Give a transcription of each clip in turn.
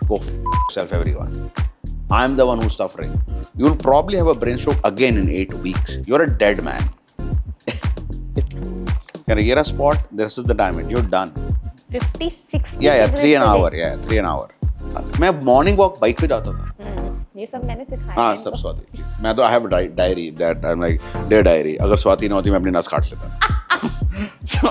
Go f yourself, everyone. I'm the one who's suffering. You'll probably have a brain stroke again in 8 weeks. You're a dead man. Can I get a spot? This is the damage. You're done. 50, 60 Yeah, 3 an cigarettes a hour. day. Yeah, 3 an hour. मैं morning walk bike पे जाता था. ये सब मैंने सिखाया हाँ है सब इनको। स्वाति. मैं तो I have a diary that I'm like dear diary. अगर स्वाति ना होती मैं अपनी नस काट लेता. So,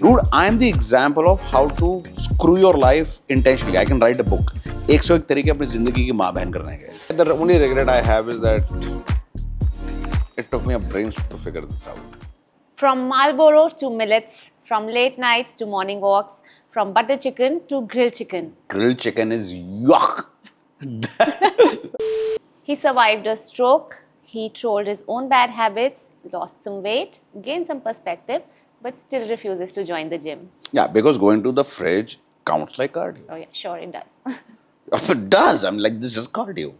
dude, I am the example of how to screw your life intentionally. I can write a book. 101 तरीके अपनी जिंदगी की माँ बहन करने के. The only regret I have is that it took me a brain to figure this out. From Marlboro to millets, from late nights to morning walks, from butter chicken to grilled chicken. Grilled chicken is yuck. He survived a stroke, he trolled his own bad habits, lost some weight, gained some perspective, but still refuses to join the gym. Yeah, because going to the fridge counts like cardio. Oh yeah, sure it does. It does. I'm like, this is cardio.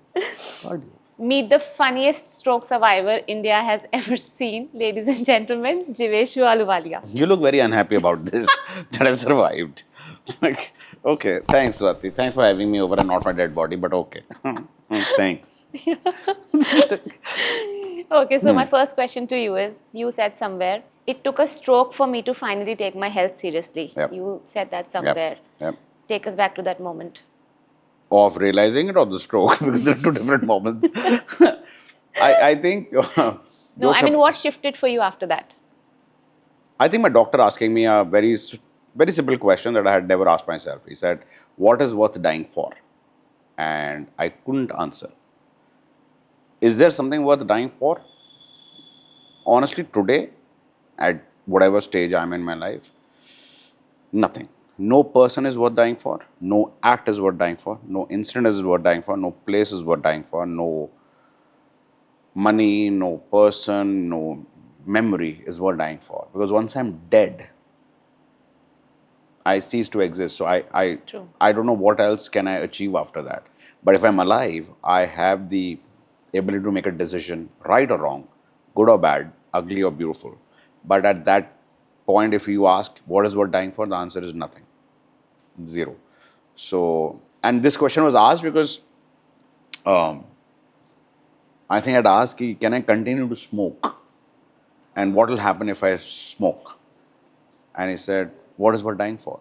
Cardio. Meet the funniest stroke survivor India has ever seen, ladies and gentlemen, Jiveshu Aluwalia. You look very unhappy about this, that I survived. Like, okay, thanks, Swati. Thanks for having me over and not my dead body, but okay. Thanks. Okay, so my first question to you is, you said somewhere, it took a stroke for me to finally take my health seriously. Yep. You said that somewhere. Yep. Take us back to that moment. Of realizing it or the stroke, because they're two different moments. I think. No, I mean, what shifted for you after that? I think my doctor asking me a very simple question that I had never asked myself. He said, "What is worth dying for?" And I couldn't answer. Is there something worth dying for? Honestly, today, at whatever stage I'm in my life, nothing. No person is worth dying for. No act is worth dying for. No incident is worth dying for. No place is worth dying for. No money, no person, no memory is worth dying for. Because once I'm dead, I cease to exist. So True. I don't know what else can I achieve after that. But if I'm alive, I have the ability to make a decision, right or wrong, good or bad, ugly or beautiful. But at that point, if you ask what is worth dying for, the answer is nothing. Zero. So, and this question was asked because I think I'd asked, can I continue to smoke? And what will happen if I smoke? And he said, what is worth dying for?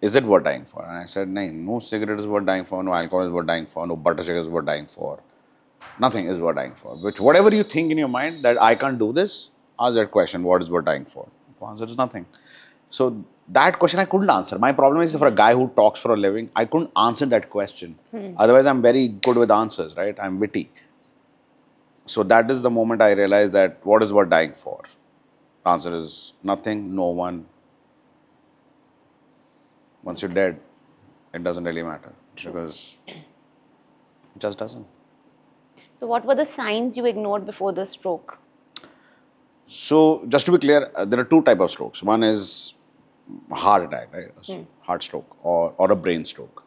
Is it worth dying for? And I said, no cigarette is worth dying for, no alcohol is worth dying for, no butter chicken is worth dying for. Nothing is worth dying for. Which, whatever you think in your mind that I can't do this, ask that question, what is worth dying for? The answer is nothing. So that question I couldn't answer. My problem is for a guy who talks for a living, I couldn't answer that question. Otherwise, I'm very good with answers, right? I'm witty. So that is the moment I realized that what is worth dying for? The answer is nothing, no one. Once you're dead, it doesn't really matter because it just doesn't. So, what were the signs you ignored before the stroke? So just to be clear, there are two types of strokes. One is heart attack, right? Heart stroke or a brain stroke.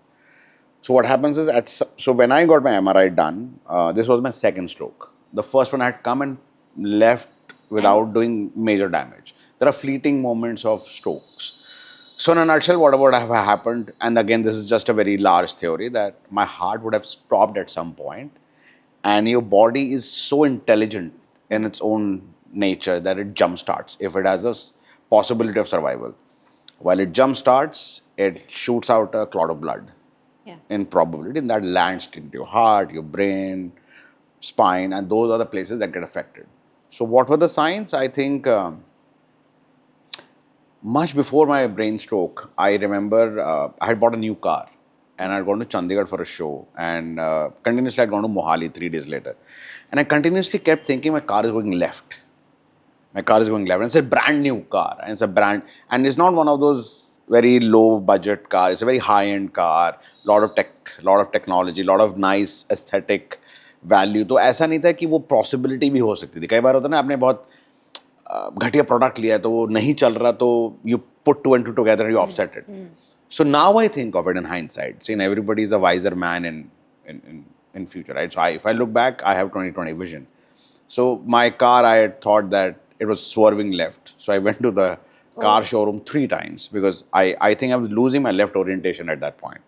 So what happens is, so when I got my MRI done, this was my second stroke. The first one had come and left without doing major damage. There are fleeting moments of strokes. So in a nutshell, what would have happened, and again, this is just a very large theory, that my heart would have stopped at some point, and your body is so intelligent in its own nature that it jump starts if it has a possibility of survival. While it jump starts, it shoots out a clot of blood in probability, and that lands into your heart, your brain, spine, and those are the places that get affected. So what were the signs? I think much before my brain stroke, I remember I had bought a new car and I had gone to Chandigarh for a show, and continuously I had gone to Mohali 3 days later. And I continuously kept thinking my car is going left. My car is going left. And it's a brand new car. And it's a brand, and it's not one of those very low budget cars. It's a very high end car. Lot of tech, lot of technology, lot of nice aesthetic value. तो ऐसा नहीं था कि वो possibility भी हो सकती थी. कई बार होता है ना, आपने बहुत घटिया प्रोडक्ट लिया है तो वो नहीं चल रहा, तो you put two and two together and you offset it. So now I think of it in hindsight. Seeing everybody is a wiser man in future, right? So if I look back, I have 20/20 vision. So my car, I had thought that it was swerving left. So I went to the car showroom 3 times because I think I was losing my left orientation at that point.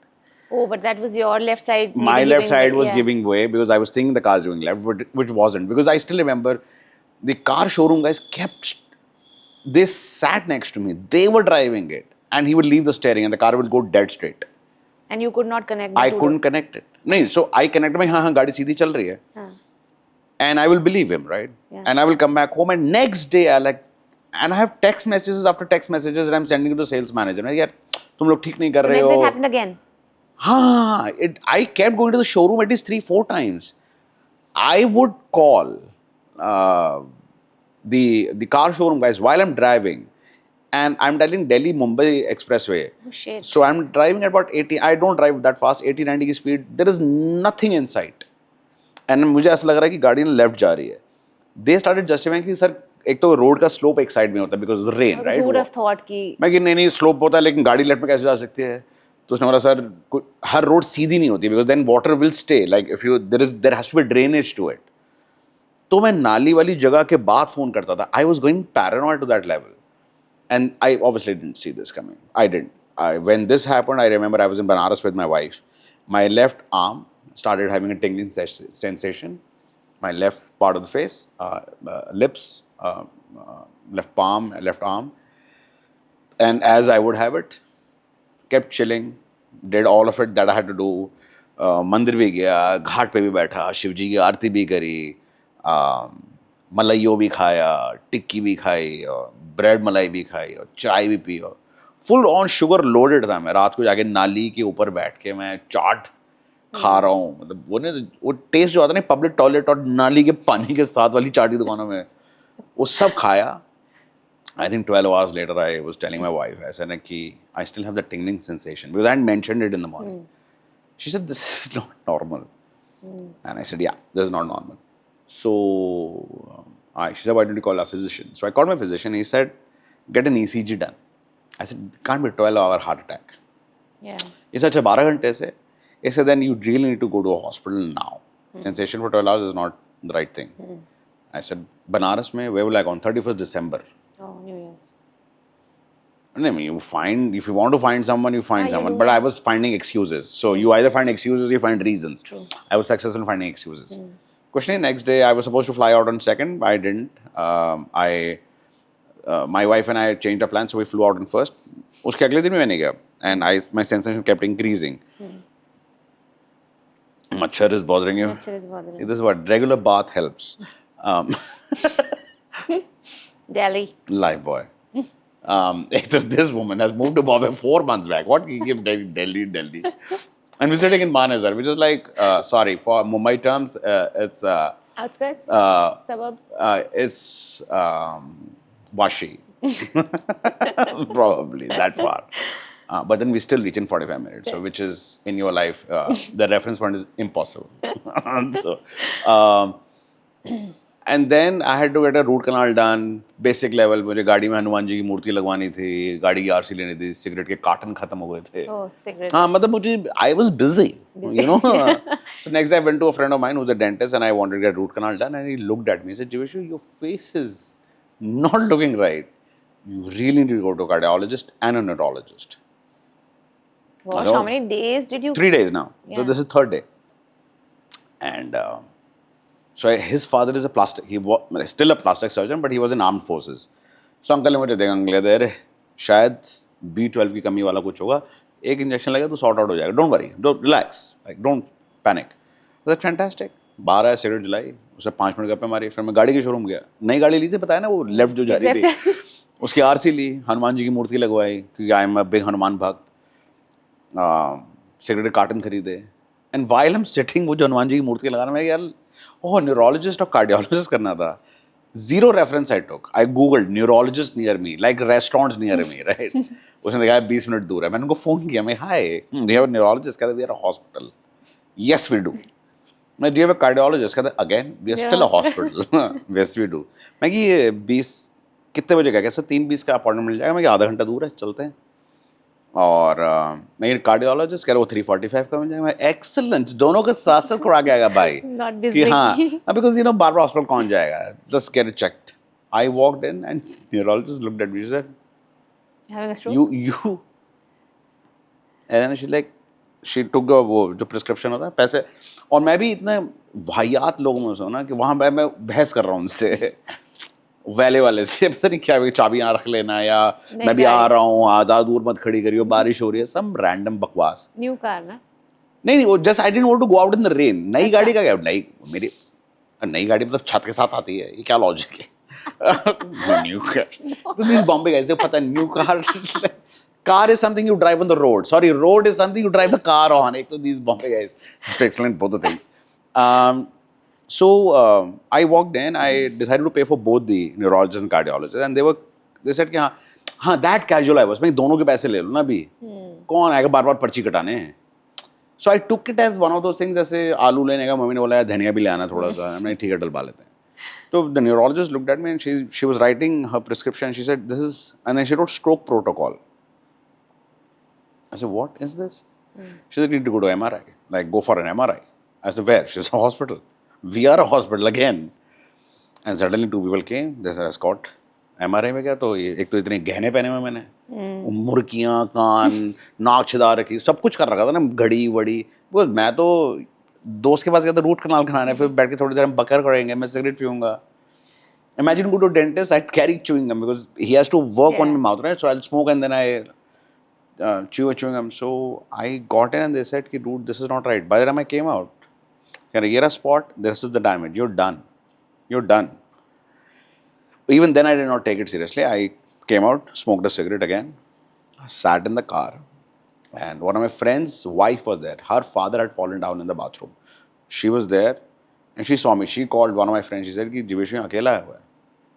Oh, but that was your left side. My maybe left giving side way, was yeah. giving way because I was thinking the car was going left, but which wasn't. Because I still remember the car showroom guys they sat next to me. They were driving it, and he would leave the steering, and the car would go dead straight. And you could not connect the I two couldn't connect it. No, so I connected my हाँ गाड़ी सीधी चल रही है, Huh. and I will believe him, right? Yeah. And I will come back home, and next day and I have text messages after text messages that I'm sending to the sales manager. मैं यार तुम लोग ठीक नहीं कर So रहे next it हो. happened again. हाँ, I kept going to the showroom at least 3-4 times. I would call the car showroom guys while I'm driving, and I'm dialing Delhi Mumbai Expressway. Oh shit. So I'm driving at about 80. I don't drive that fast. 80-90 की speed. There is nothing in sight. And मुझे ऐसा लग रहा है कि गाड़ी ने left जा रही है. They started justifying कि सर एक तो रोड का स्लोप एक साइड में होता है because of the rain, Because right? who would have thought कि मैं कि नहीं स्लोप होता है लेकिन गाड़ी लेफ्ट में कैसे जा सकती है. तो उसने बोला सर हर रोड सीधी नहीं होती because then water will stay. Like if you there has to be drainage to it. तो मैं नाली वाली जगह के बाद फोन करता था. I was going paranoid to that level. And I obviously didn't see this coming. I didn't. When this happened, I remember I was in Banaras with my wife. My left arm started having a tingling sensation. My left part of the face, lips, left palm, left arm. And as I would have it, kept chilling, did all of it that I had to do. मंदिर भी गया, घाट पे भी बैठा, शिव जी की आरती भी करी, मलाइयो भी खाया, टिक्की भी खाई, और ब्रेड मलाई भी खाई, और चाय भी पी, और फुल ऑन शुगर लोडेड था मैं. रात को जाके नाली के ऊपर बैठ के मैं चाट खा रहा हूँ. मतलब वो टेस्ट जो आता है ना पब्लिक टॉयलेट और नाली के पानी के साथ वाली चाट की दुकानों में, वो सब खाया. I think 12 hours later, I was telling my wife, I said, I still have the tingling sensation because I had mentioned it in the morning. She said, this is not normal. And I said, yeah, this is not normal. So she said, why don't you call a physician? So I called my physician. He said, get an ECG done. I said, it can't be a 12-hour heart attack. Yeah. He said, 12 घंटे से. He said, then you really need to go to a hospital now. Sensation for 12 hours is not the right thing. I said, Banaras mein, where will I go? On 31st December. Oh, New Year's. I mean, if you want to find someone, you find You someone. do, But yeah. I was finding excuses. So you either find excuses or you find reasons. True. I was successful in finding excuses. Questioning next day, I was supposed to fly out on 2nd. I didn't. My wife and I changed our plans, so we flew out on 1st. उसके अगले दिन भी मैं नहीं गया. And my sensation kept increasing. Machhar is bothering you. Machhar is bothering. See, this is what regular bath helps. Delhi. Life boy. This woman has moved to Bombay 4 months back. What he gives Delhi. And we're sitting in Manesar, which is like, sorry, for Mumbai terms, it's Outskirts? Suburbs? it's Washi. Probably that far. But then we still reach in 45 minutes, so which is in your life, the reference point is impossible. So, and then I had to get a root canal done, basic level. मुझे गाड़ी में हनुमान जी की मूर्ति लगवानी थी, गाड़ी की RC लेनी थी, सिगरेट के कार्टन खत्म हो गए थे. Oh, cigarette. हाँ, मतलब मुझे I was busy, you know. So next day I went to a friend of mine who's a dentist and I wanted to get root canal done, and he looked at me and said, Jivishu, your face is not looking right. You really need to go to a cardiologist and a neurologist. Gosh, Hello? how many days did you... 3 days now. So Yeah. this is 3rd day. And so his father is still a plastic surgeon, but he was in armed forces. So uncle ने मुझे देखा, uncle कहते अरे शायद B12 की कमी वाला कुछ होगा, एक इंजेक्शन लगेगा तो सॉर्ट आउट हो जाएगा. Don't worry, don't relax, like don't panic. That's fantastic. 12 cigarette जलाई, उसे 5 मिनट गप्पे मारी, फिर मैं गाड़ी के शोरूम गया. नई गाड़ी ली थी, बताया ना वो लेफ्ट जो जा रही थी, उसकी आरसी ली, हनुमान जी की मूर्ति लगवाई क्योंकि I am a big Hanuman भक्त. सिगरेट कार्टन खरीदे. And while I am sitting, वो जो हनुमान जी की मूर्ति लगाना, मैं यार ओह न्यूरोलॉजिस्ट और कार्डियोलॉजिस्ट करना था. Zero reference I took. I googled neurologist near me, like restaurants near me, right? उसने देखा 20 मिनट दूर है. मैंने उनको फोन किया, मैं हाय, do you have a neurologist? कहते we are a hospital. Yes we do. मैं do you have a cardiologist? कहते again we are still a hospital. Yes we do. मैं कि 20 कितने बजे का, कैसे 3:20 का अपॉइंटमेंट मिल जाएगा. मैं कि आधा घंटा दूर है, चलते हैं. और मैं कार्डियोलॉजिस्ट कह रहा, वो 3:45 का मिल जाएगा. मैं एक्सीलेंट, दोनों के साथ साथ करा के आएगा भाई. Not कि busy. हाँ, because you know bar bar hospital कौन जाएगा. Just get it checked. I walked in and neurologist looked at me, she said Having a stroke? you and then she's like, she took वो जो prescription होता है पैसे, और मैं भी इतने वाहियात लोगों में से हूं ना कि वहाँ मैं बहस कर रहा हूँ उनसे वैले वाले से, पता नहीं क्या चाबी यहाँ रख लेना, या नई मैं भी आ गाड़ी। रहा हूँ, आज़ाद दूर मत खड़ी करियो, बारिश हो रही है, सब रैंडम बकवास। न्यू कार ना? नहीं नहीं, वो just I didn't want to go out in the rain. नई अच्छा। गाड़ी का क्या, नई मेरी नई गाड़ी मतलब छत के साथ आती है, ये क्या लॉजिक है? न्यू कार, तो दिस बॉम्बे गाइस, पता है new car, car is something you drive on the road. Sorry, road is something you drive the car on. एक तो these Bombay guys to explain both the things. Um, so I walked in. I decided to pay for both the neurologist and cardiologist, and they said कि हाँ that casual I was. मैं दोनों के पैसे ले लो ना अभी. कौन आएगा बार बार पर्ची कटाने? So I took it as one of those things, जैसे आलू लेने का मम्मी ने बोला धनिया भी ले आना थोड़ा सा, हमने ठीक है डलवा लेते हैं. So the neurologist looked at me and she was writing her prescription. She said this is, and then she wrote stroke protocol. I said, what is this? She said, you need to go to MRI. Like, go for an MRI. I said, where? She said, hospital. We are a hospital again. And suddenly two people came. They said, escort. MRI में क्या, तो एक तो इतने गहने पहने हुए मैंने, मुर्कियाँ, कान, नाक छिदा रखी, सब कुछ कर रखा था ना, घड़ी वड़ी। बिकॉज मैं तो दोस्त के पास गया था रूट कनाल कराने, फिर बैठ के थोड़ी देर हम बकर करेंगे, मैं cigarette पीऊंगा. Imagine go to dentist, I'd carry chewing gum because he has to work on my mouth, right? So I'll smoke and then I chewing gum. So I got in and they said, dude, this is not right. By the time I came out, here a spot, this is the damage. You're done. You're done. Even then, I did not take it seriously. I came out, smoked a cigarette again, sat in the car, and one of my friend's wife was there. Her father had fallen down in the bathroom. She was there, and she saw me. She called one of my friends. She said कि जीवेश में अकेला है हुआ है.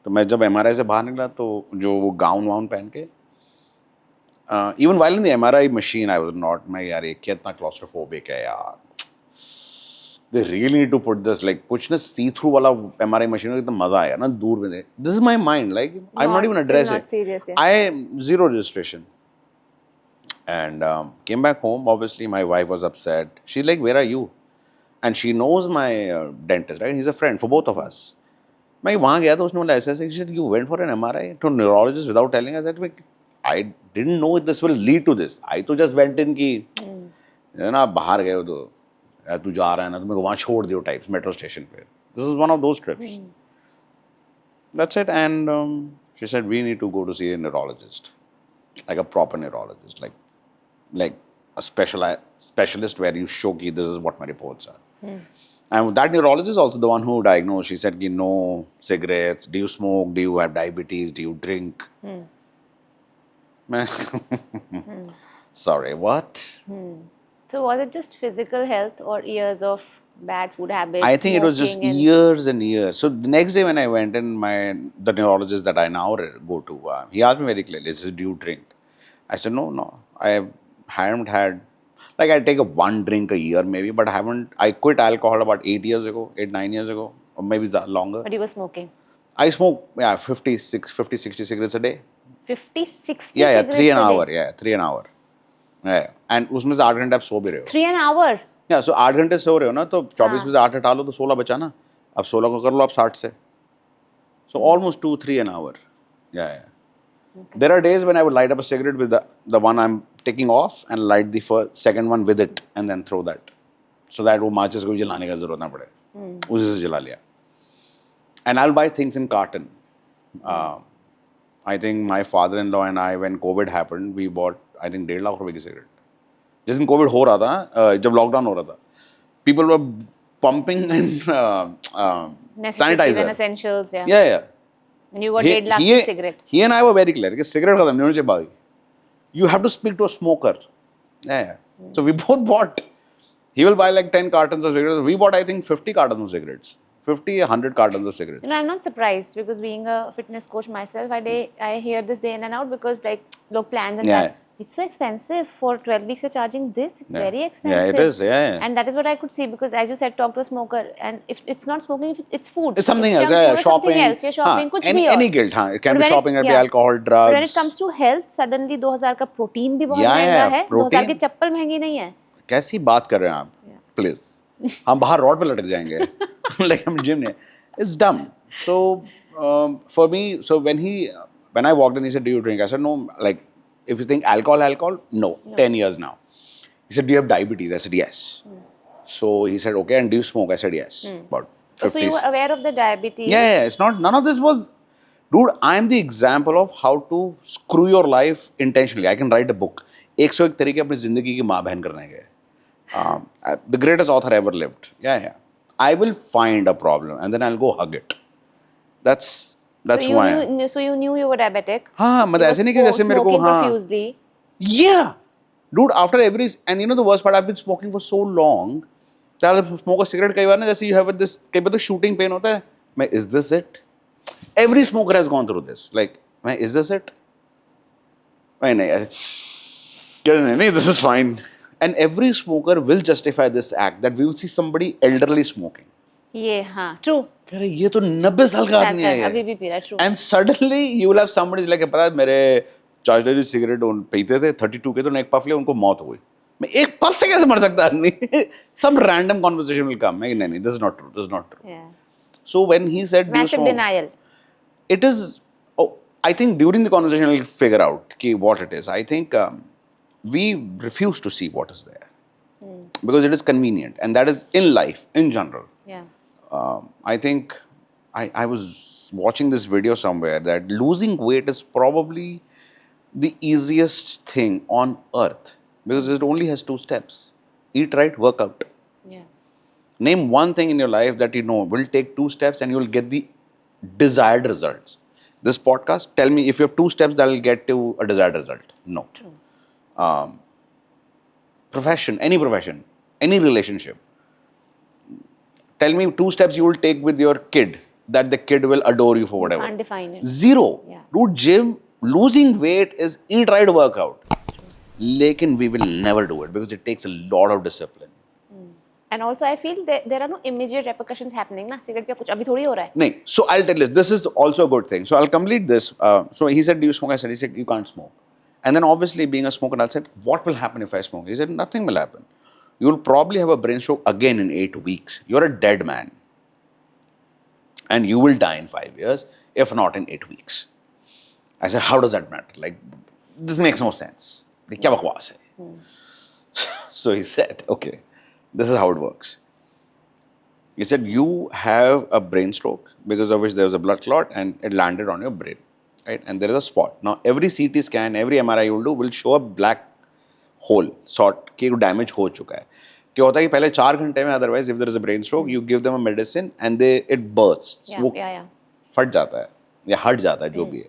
तो मैं जब MRI से बाहर निकला तो जो वो गाउन वाउन पहन के, even while in the MRI machine, I was not, मैं यार ये कितना claustrophobic है यार. They really need to put this, like कुछ ना see through वाला MRI machine में एकदम मजा आया ना दूर में दे. This is my mind, like I'm not even addressing. Not serious, yeah. I zero registration. And came back home. Obviously, my wife was upset. She's like, "Where are you?" And she knows my dentist, right? He's a friend for both of us. मैं वहाँ गया तो उसने बोला ऐसे ऐसे. She said, "You went for an MRI to a neurologist without telling us." I said, "I didn't know this will lead to this. I तो just went in कि है ना बाहर गए हो तो तू जा रहा है ना तो मेरे को वहाँ छोड़ दियो टाइप्स मेट्रो स्टेशन पे. This is one of those trips. That's it. And she said we need to go to see a neurologist, like a proper neurologist, like a specialist where you show कि this is what my reports are. And that neurologist is also the one who diagnosed. She said, no cigarettes. Do you smoke? Do you have diabetes? Do you drink? Sorry, what? So was it just physical health or years of bad food habits? I think it was just smoking and- years and years. So the next day when I went in, the neurologist that I now go to, he asked me very clearly, "Do you drink?" I said, no. I haven't had, like I take one drink a year maybe, but I haven't. I quit alcohol about 9 years ago, or maybe longer. But you were smoking? I smoke 50, 60 cigarettes a day. 50, 60 Yeah, cigarettes 3 an a hour. day? Yeah, 3 an hour. Yeah. And उसमें से 8 घंटे आप सो भी रहे हो. 3 an hour? Yeah, so 8 घंटे सो रहे हो ना तो 24 में से 8 हटा लो तो 16 बचा ना. अब 16 को कर लो आप 60 से. So almost 2-3 an hour. Yeah. Okay. There are days when I would light up a cigarette with the one I'm taking off and light the second one with it and then throw that. So that वो माचिस को जलाने का जरूरत ना पड़े. उसी से जला लिया. And I'll buy things in carton. I think my father-in-law and I, when COVID happened, we bought, I think, 1.5 lakh रुपए की cigarette. जिस दिन COVID हो रहा था, जब लॉकडाउन हो रहा था, people were pumping and Necessities sanitizer. and essentials, yeah. Yeah. And you got 1.5 lakh की cigarette. He and I were very clear कि cigarette खत्म नहीं होनी चाहिए भाई. You have to speak to a smoker. Yeah. So we both bought. He will buy like 10 cartons of cigarettes. We bought, I think, 50 cartons of cigarettes. 50, 100 cartons of cigarettes. You know, I'm not surprised because being a fitness coach myself, I hear this day in and out because like look plans and that. It's so expensive. For 12 weeks you're charging this. It's very expensive. Yeah, it is. Yeah. And that is what I could see because as you said, talk to a smoker. And if it's not smoking, it's food. It's something it's else. Yeah, shopping. Something else. You're shopping. कुछ भी any guilt. It can be shopping, it can be alcohol, drugs. But when it comes to health, suddenly 2000 का protein भी बहुत महंगा है. 2000 की चप्पल महंगी नहीं है. कैसी बात कर रहे हैं आप? Please. हम बाहर रोड पे लटक जाएंगे. Like हम जिम में. It's dumb. So for me, so when I walked in, he said, "Do you drink?" I said, "No." Like if you think alcohol, no. 10 years now. He said, do you have diabetes? I said, yes. So he said, okay, and do you smoke? I said, yes. About Oh, so 50. you were aware of the diabetes? Yeah, it's not, none of this was, dude, I'm the example of how to screw your life intentionally. I can write a book. 101 तरीके अपनी जिंदगी की माँ बहन करने के. The greatest author ever lived. Yeah. I will find a problem and then I'll go hug it. That's So who you I am. knew, so you knew you were diabetic. हाँ, मतलब ऐसे नहीं कि जैसे मेरे को Smoking हाँ. profusely. Yeah, dude. After every, and you know the worst part, I've been smoking for so long that I'll smoke a cigarette कई बार ना, जैसे you have this, कई बार तो shooting pain होता है. मैं, is this it? Every smoker has gone through this. Like, मैं, is this it? नहीं, नहीं, this is fine. And every smoker will justify this act that we will see somebody elderly smoking. ये हाँ, true. कह रहे ये तो 90 साल का आदमी है ये. अभी भी पी रहा है, true. And suddenly you will have somebody like, पता है मेरे चाचा जी सिगरेट पीते थे 32 के, तो एक पफ लिया उनको मौत हो गई. मैं एक पफ से कैसे मर सकता आदमी? Some random conversation will come. मैं नहीं, this is not true. This is not true. Yeah. So when he said, do you Massive smoke? denial. It is. Oh, I think during the conversation we'll figure out what it is. I think we refuse to see what is there because it is convenient, and that is in life in general. Yeah. I think I was watching this video somewhere that losing weight is probably the easiest thing on earth because it only has 2 steps: eat right, work out. Yeah. Name one thing in your life that you know will take 2 steps and you will get the desired results. This podcast, tell me if you have 2 steps that will get to a desired result. No. True. Profession, any relationship. Tell me 2 steps you will take with your kid that the kid will adore you for whatever. Can't define it. 0. Yeah. Dude, gym, losing weight is eat right, work out. Lekin we will never do it because it takes a lot of discipline. And also I feel there are no immediate repercussions happening ना, cigarette पे कुछ अभी थोड़ी हो रहा है. No. So I'll tell you, this is also a good thing. So I'll complete this. So he said, do you smoke? I said, he said, you can't smoke. And then obviously being a smoker, I said, what will happen if I smoke? He said, nothing will happen. You'll probably have a brain stroke again in 8 weeks. You're a dead man. And you will die in 5 years, if not in 8 weeks. I said, how does that matter? Like, this makes no sense. Like, kya bakwas hai? So he said, okay, this is how it works. He said, you have a brain stroke because of which there was a blood clot and it landed on your brain, right? And there is a spot. Now, every CT scan, every MRI you will do will show a black hole, sort कि damage हो चुका है. क्या होता है कि पहले 4 घंटे में, otherwise if there is a brain stroke, you give them a medicine and it bursts. वो फट जाता है या हट जाता है जो भी है.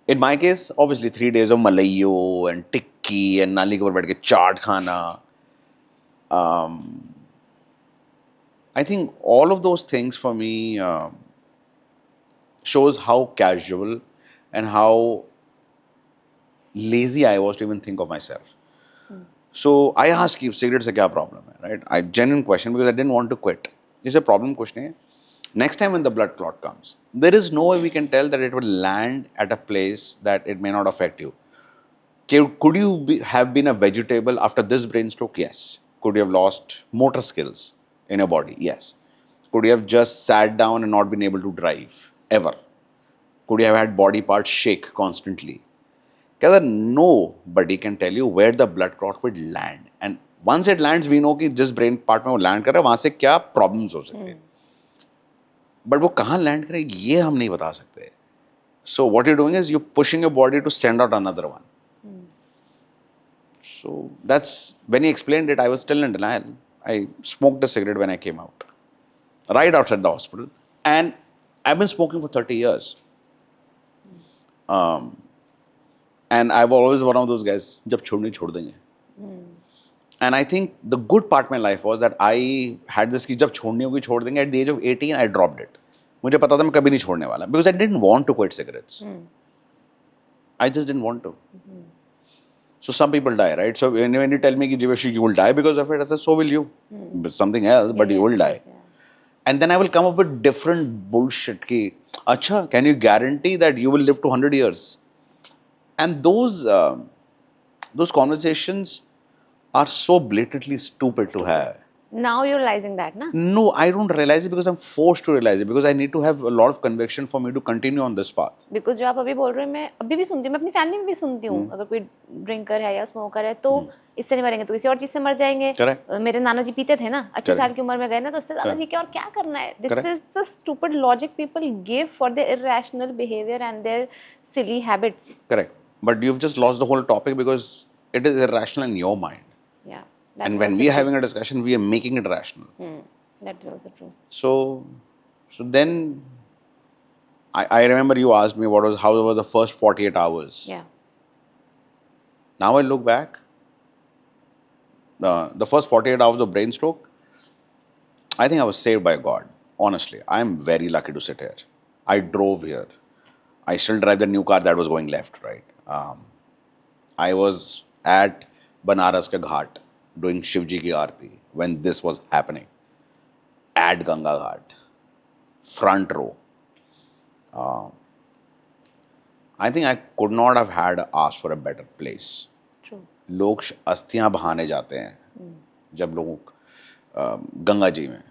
In my case, obviously 3 days of malayo and tikki and नाली के ऊपर बैठ के चाट खाना. I think all of those things for me shows how casual and how lazy I was to even think of myself. So I asked him, cigarette se kya problem hai, right? I genuine question because I didn't want to quit. It's a problem kuch nahi hai. Next time when the blood clot comes, there is no way we can tell that it will land at a place that it may not affect you. Could you have been a vegetable after this brain stroke? Yes. Could you have lost motor skills in your body? Yes. Could you have just sat down and not been able to drive? Ever. Could you have had body parts shake constantly? Nobody can tell you where the blood clot would land. And once it lands, we know कि जिस brain part में वो land कर रहा है, वहाँ से क्या problems हो सकते हैं. But वो कहाँ land करे, ये हम नहीं बता सकते. So what you're doing is you're pushing your body to send out another one. So that's, when he explained it, I was still in denial. I smoked a cigarette when I came out, right outside the hospital. And I've been smoking for 30 years. And I've always one of those guys, जब छोड़नी छोड़ देंगे. And I think the good part of my life was that I had this कि जब छोड़नी होगी छोड़ देंगे. At the age of 18, I dropped it. मुझे पता था मैं कभी नहीं छोड़ने वाला because I didn't want to quit cigarettes. I just didn't want to. So some people die, right? So when you tell me कि Jivesh, you will die because of it, I said, so will you. Something else, but you will die. And then I will come up with different bullshit कि अच्छा, can you guarantee that you will live to 100 years? And those conversations are so blatantly stupid to have. Now you're realizing that, na? No, I don't realize it because I'm forced to realize it because I need to have a lot of conviction for me to continue on this path. Because जो आप अभी बोल रहे हैं, मैं अभी भी सुनती हूँ, मैं अपनी फैमिली में भी सुनती हूँ. अगर कोई ड्रिंकर है या स्मोकर है, तो इससे नहीं मरेंगे तो किसी और चीज से मर जाएंगे। Correct. मेरे नाना जी पीते थे ना, 80 Correct. साल की उम्र में गए ना, तो उससे ज्यादा जी के और क्या करना है। This is the stupid logic people give for their irrational behaviour and their silly habits. Correct. But you've just lost the whole topic because it is irrational in your mind. Yeah, that And is when also we are true. having a discussion, we are making it rational. That is also true. So then I remember you asked me how were the first 48 hours. Yeah. Now I look back, the first 48 hours of brain stroke, I think I was saved by God. Honestly, I am very lucky to sit here. I drove here. I still drive the new car that was going left, right? I was at Banaras ke Ghat doing Shivji ki aarti when this was happening. At Ganga Ghat, front row. I think I could not have had asked for a better place. True. लोग अस्थियां बहाने जाते हैं जब लोग गंगा जी में,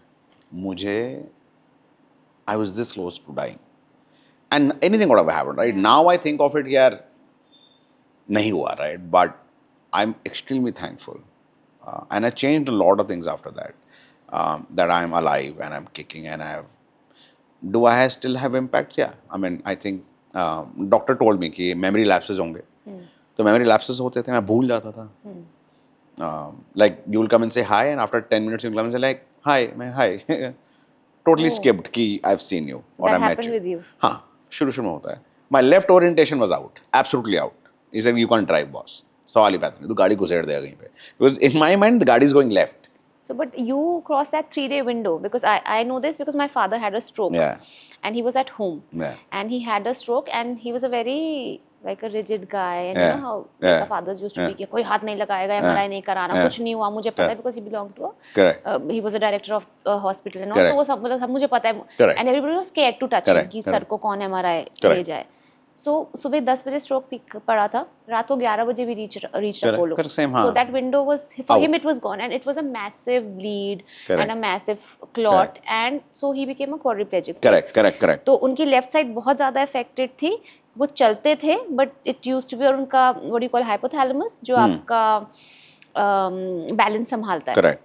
मुझे I was this close to dying and anything would have happened, right? Now I think of it, यार नहीं हुआ, right? But I'm extremely thankful and I changed a lot of things after that, that I'm alive and I'm kicking and do I still have impacts? Yeah, I mean I think doctor told me कि memory lapses होंगे, तो memory lapses होते थे, मैं भूल जाता था. Like you will come and say hi and after 10 minutes you will come and say like hi, मैं hi. Totally skipped कि I've seen you or That I met happened you. with you. हाँ, शुरू में होता है. My left orientation was out, absolutely out. He said you can't drive, boss. सवाल ही पैदा नहीं, तू गाड़ी घुसेड़ देगा कहीं पे. Because in my mind the गाड़ी is going left. So, but you crossed that 3-day window because I know this because my father had a stroke. Yeah. And he was at home. Yeah. And he had a stroke and he was a very like a rigid guy. And you Yeah. know how Yeah. like, our fathers used to be कि कोई हाथ नहीं लगाएगा, MRI नहीं कराना, कुछ नहीं हुआ, मुझे पता है because he belonged to a Correct. he was a director of a hospital and all. Correct. तो वो सब मतलब सब मुझे पता है. Correct. And everybody was scared to touch him Correct. कि Correct. सर को कौन MRI Correct. ले जाए. So सुबह 10 बजे स्ट्रोक पड़ा था, रात को 11 बजे भी reach Apollo. Same, So that window was for Out. him, it was gone and it was a massive bleed Correct. and a massive clot and so he became a quadriplegic. Correct. तो उनकी left side बहुत ज़्यादा affected थी, वो चलते थे but it used to be, और उनका व्हाट यू कॉल हाइपोथैलेमस जो आपका बैलेंस संभालता है, Correct.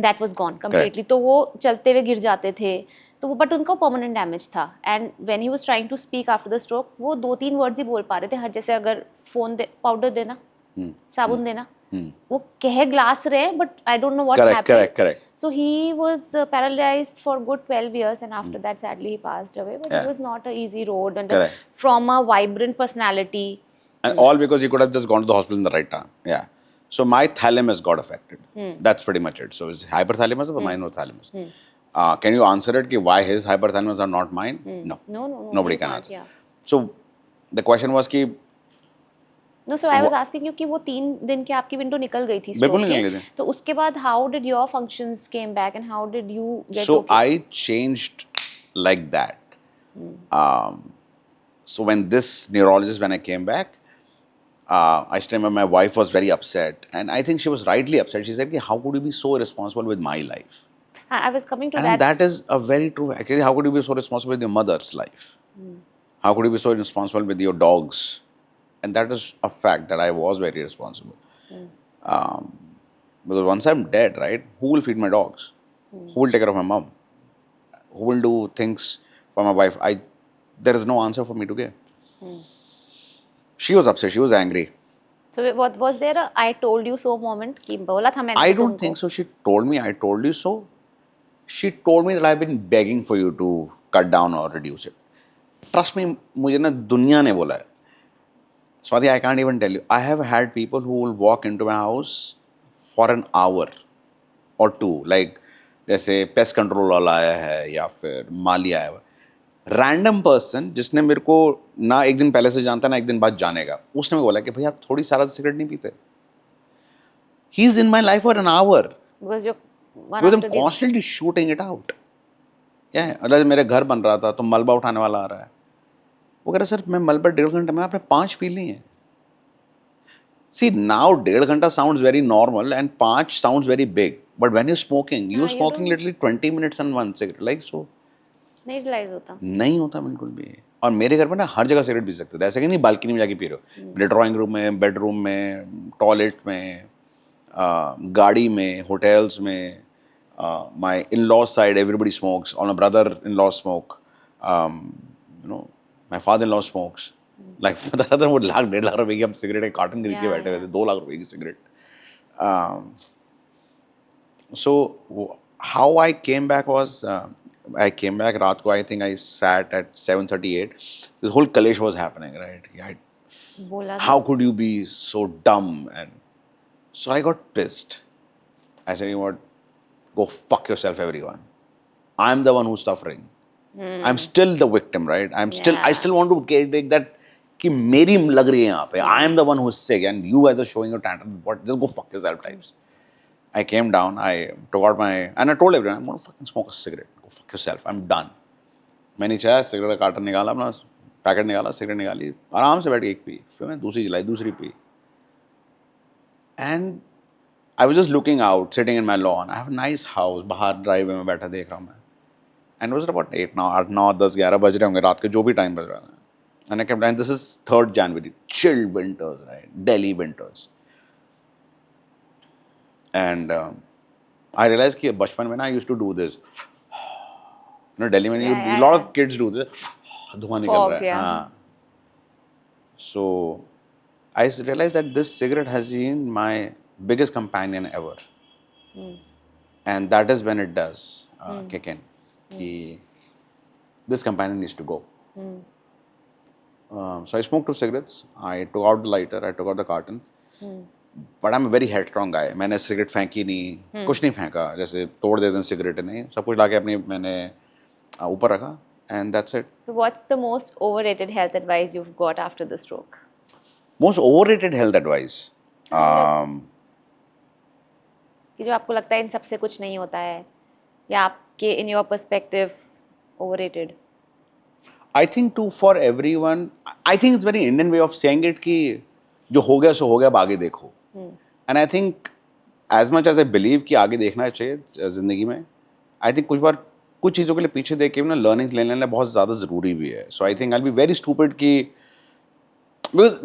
That was gone completely. तो वो चलते हुए गिर जाते थे, तो वो बट उनका परमानेंट डैमेज था. And when he was trying to speak after the stroke, वो 2-3 वर्ड्स ही बोल पा रहे थे, हर जैसे अगर फोन दे, पाउडर देना, साबुन देना, वो कह ग्लास रहे but I don't know what happened. Correct. So he was paralyzed for good 12 years and after that sadly he passed away, but it was not an easy road and from a vibrant personality. And all because he could have just gone to the hospital in the right time. Yeah. So my thalamus got affected. That's pretty much it. So it's hypothalamus or minor thalamus. Can you answer it? Ki why his hypothalamus are not mine? No. No. Nobody you can can't, answer. yeah. So the question was कि No, so I was asking you कि वो 3 दिन की आपकी window निकल गई थी बिल्कुल stroke निकल के, गई थी. तो उसके बाद how did your functions came back and how did you get So okay? I changed like that. So when this neurologist, when I came back, I still remember my wife was very upset, and I think she was rightly upset. She said, "How could you be so irresponsible with my life?" I was coming to And that is a very true. Actually, how could you be so responsible with your mother's life? How could you be so irresponsible with your dogs? And that is a fact that I was very responsible. Because once I'm dead, right, who will feed my dogs? Who will take care of my mom? Who will do things for my wife? There is no answer for me to give. She was upset. She was angry. So what was there a I told you so moment कि बोला था मैंने I तुमको? don't think so. She told me, I told you so. She told me that I've been begging for you to cut down or reduce it. Trust me, मुझे ना दुनिया ने बोला है. Swati, I can't even tell you. I have had people who will walk into my house for an hour or two. Like, जैसे pest control वाला आया है या फिर माली आया हुआ. रैंडम पर्सन जिसने मेरे को ना एक दिन पहले से जानता ना एक दिन बाद जानेगा, उसने बोला कि भैया आप थोड़ी सारा सिगरेट नहीं पीते. He is in my life for an hour. Because I'm constantly shooting it out. क्या है? मतलब मेरे घर बन रहा था तो मलबा उठाने वाला आ रहा है. वो कह रहा सर मैं मलबा 1.5 घंटे में आपने 5 पी ली हैं. See, now 1.5 घंटा sounds very normal and 5 sounds very big. But when you're smoking, you're smoking literally 20 minutes and 1 cigarette. Like so. नहीं रियलाइज होता. नहीं होता बिल्कुल भी. और मेरे घर में ना हर जगह सिगरेट पी सकते थे. ऐसा कि नहीं बालकनी में जाके पी रहे हो. मेरे ड्राइंग रूम में, बेडरूम में, टॉयलेट में, गाड़ी में, hotels में, my in-laws side everybody smokes. All my brother-in-law smoke. You know, my father-in-law smokes. Like father वो लाख 1.5 लाख रुपए की हम सिगरेट एक कार्टन खरीद के बैठे हुए थे, 2 लाख रुपए की cigarette. So how I came back was I came back रात को I think I sat at 7:38. This whole Kalesh was happening, right? बोला How था could you be so dumb? And so I got pissed. I said, you know what? Go fuck yourself, everyone. I'm the one who's suffering. I'm still the victim, right? I still want to take that कि मेरी लग रही है यहाँ पे. I am the one who's sick and you guys are showing your tantrum. What? Just go fuck yourself types. I came down, I took out my, and I told everyone, I'm going to fucking smoke a cigarette. Go fuck yourself. I'm done. मैंने नीचे आया, cigarette का carton निकाला, अपना packet निकाला, cigarette निकाली, आराम से बैठ के एक पी, फिर मैंने दूसरी जलाई, दूसरी P. And I was just looking out, sitting in my lawn. I have a nice house, बाहर ड्राइव में बैठा देख रहा हूँ मैं. And it was about 8 now, 8, 9, 10, 11 बज रहे होंगे, रात के जो भी टाइम बज रहा था. And I kept, and this is 3rd January, chilled winters, right? Delhi winters. And I realized कि बचपन में ना I used to do this. You know, Delhi में a lot of kids do this. धुआं निकल रहा है. हाँ. So I realized that this cigarette has been my biggest companion ever. And that is when it does kick in. कि this companion needs to go. So I smoked 2 cigarettes. I took out the lighter. I took out the carton. But I'm a very headstrong guy. मैंने cigarette फेंकी नहीं, कुछ नहीं फेंका. जैसे तोड़ देते हैं सिगरेट नहीं, सब कुछ लाके अपनी मैंने ऊपर रखा. And that's it. So what's the most overrated health advice you've got after the stroke? Most overrated health advice. कि जो आपको लगता है इन सबसे कुछ नहीं होता है या आपके in your perspective overrated? I think for everyone, I think it's very Indian way of saying it कि जो हो गया सो हो गया, अब आगे देखो. And I think as much as I believe कि आगे देखना चाहिए जिंदगी में, I think कुछ चीज़ों के लिए पीछे देख के ना लर्निंग लेने बहुत ज़्यादा ज़रूरी भी है. So I think I'll be very stupid कि because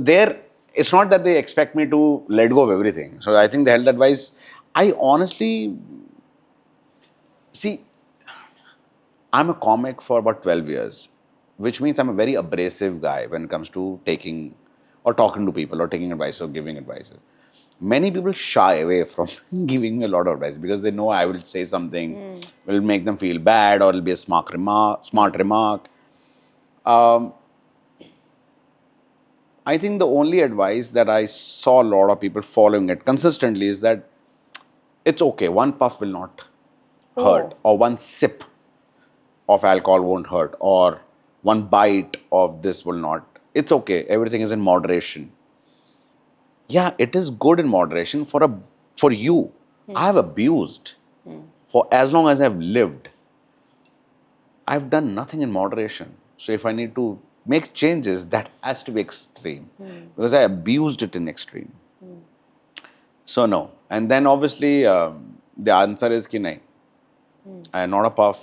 it's not that they expect me to let go of everything. So I think the health advice, I honestly see, I'm a comic for about 12 years, which means I'm a very abrasive guy when it comes to taking or talking to people or taking advice or giving advice. Many people shy away from giving me a lot of advice because they know I will say something will make them feel bad or it'll be a smart remark. I think the only advice that I saw a lot of people following it consistently is that it's okay. One puff will not hurt, or one sip of alcohol won't hurt, or one bite of this will not. It's okay. Everything is in moderation. Yeah, it is good in moderation for you. I have abused for as long as I've lived. I've done nothing in moderation. So if I need to make changes, that has to be extreme because I abused it in extreme. So no. And then obviously the answer is ki nahi. I am not a puff,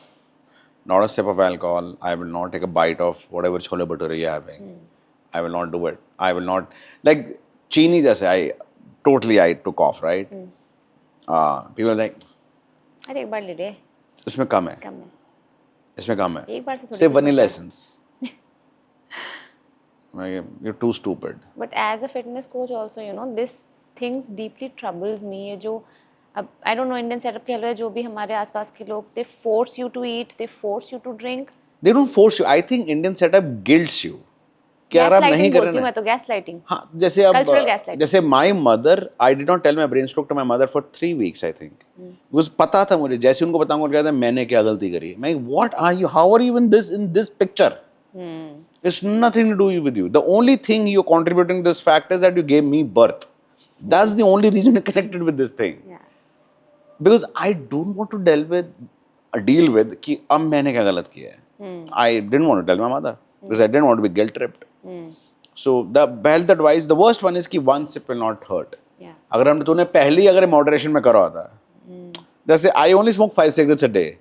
not a sip of alcohol. I will not take a bite of whatever chole bhature you're having. I will not do it. I will not, like chini jaise I took off, right? People are like, अरे एक बार ले ले. इसमें कम है. कम है. इसमें कम है. एक बार से थोड़ी. Say vanilla essence. You're too stupid. But as a fitness coach also, you know, this things deeply troubles me. ये जो अब I don't know Indian setup के हलवे जो भी हमारे आसपास के लोग, they force you to eat, they force you to drink. They don't force you. I think Indian setup guilts you. कि यार आप नहीं कर रहे हैं. मैं तो gaslighting. हाँ, जैसे अब Cultural gaslighting. जैसे my mother, I did not tell my brain stroke to my mother for 3 weeks, I think. Because पता था मुझे, जैसे उनको बताऊंगा क्या था, मैंने क्या गलती करी. मैं what are you? How are you in this picture? It's nothing to do with you. The only thing you're contributing to this fact is that you gave me birth. That's the only reason you're connected with this thing. Yeah. Because I don't want to deal with कि अब मैंने क्या गलत किया है. I didn't want to tell my mother because I didn't want to be guilt tripped. So the health advice, the worst one is कि one sip will not hurt. Yeah. अगर हमने तूने पहले अगर moderation में करा होता, जैसे I only smoke 5 cigarettes a day.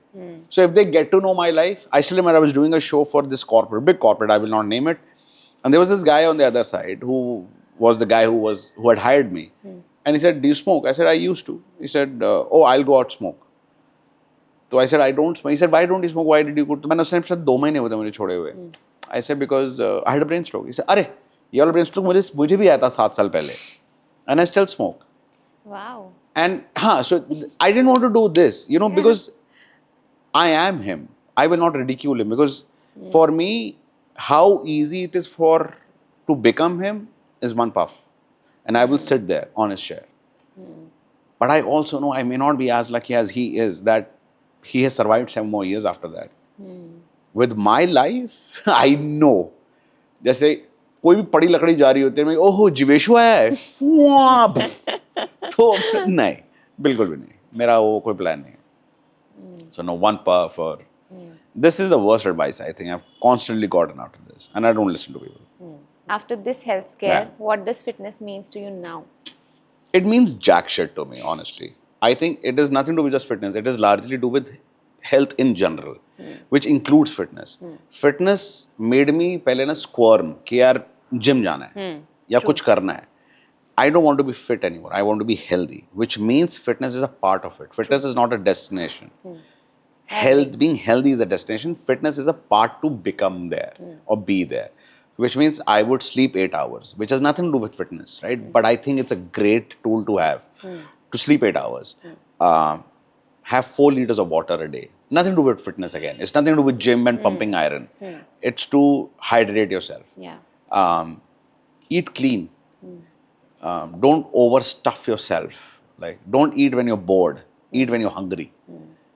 So if they get to know my life, I still remember I was doing a show for this big corporate, I will not name it, and there was this guy on the other side who was the guy who had hired me. And he said, do you smoke? I said, I used to. He said, oh, I'll go out smoke. So I said, I don't smoke. He said, why don't you smoke? Why did you go? तो मैंने उसने शायद 2 महीने हुए थे मुझे छोड़े हुए. I said, because I had a brain stroke. He said, अरे ये वाला brain stroke मुझे भी आया था 7 साल पहले. And I still smoke. Wow. And so I didn't want to do this, you know, because I am him. I will not ridicule him because for me, how easy it is to become him is one puff. And I will sit there on his chair. But I also know I may not be as lucky as he is, that he has survived 7 more years after that. With my life, I know. जैसे कोई भी पड़ी लकड़ी जा रही होती है, मैं ओहो जीवेशु आया है, तो नहीं, बिल्कुल भी नहीं, मेरा वो कोई प्लान नहीं है. So no one puff or this is the worst advice I think I've constantly gotten after this, and I don't listen to people. After this health scare, what does fitness means to you now? It means jack shit to me, honestly. I think it is nothing to do with just fitness. It is largely to do with health in general, which includes fitness. Fitness made me पहले ना squirm कि यार gym जाना है या कुछ करना है. I don't want to be fit anymore. I want to be healthy, which means fitness is a part of it. Fitness is not a destination. Being healthy is a destination. Fitness is a part to become there or be there. Which means I would sleep 8 hours, which has nothing to do with fitness, right? But I think it's a great tool to have, to sleep 8 hours. Have 4 liters of water a day. Nothing to do with fitness again. It's nothing to do with gym and pumping iron. It's to hydrate yourself. Eat clean. Don't overstuff yourself. Like, don't eat when you're bored. Eat when you're hungry.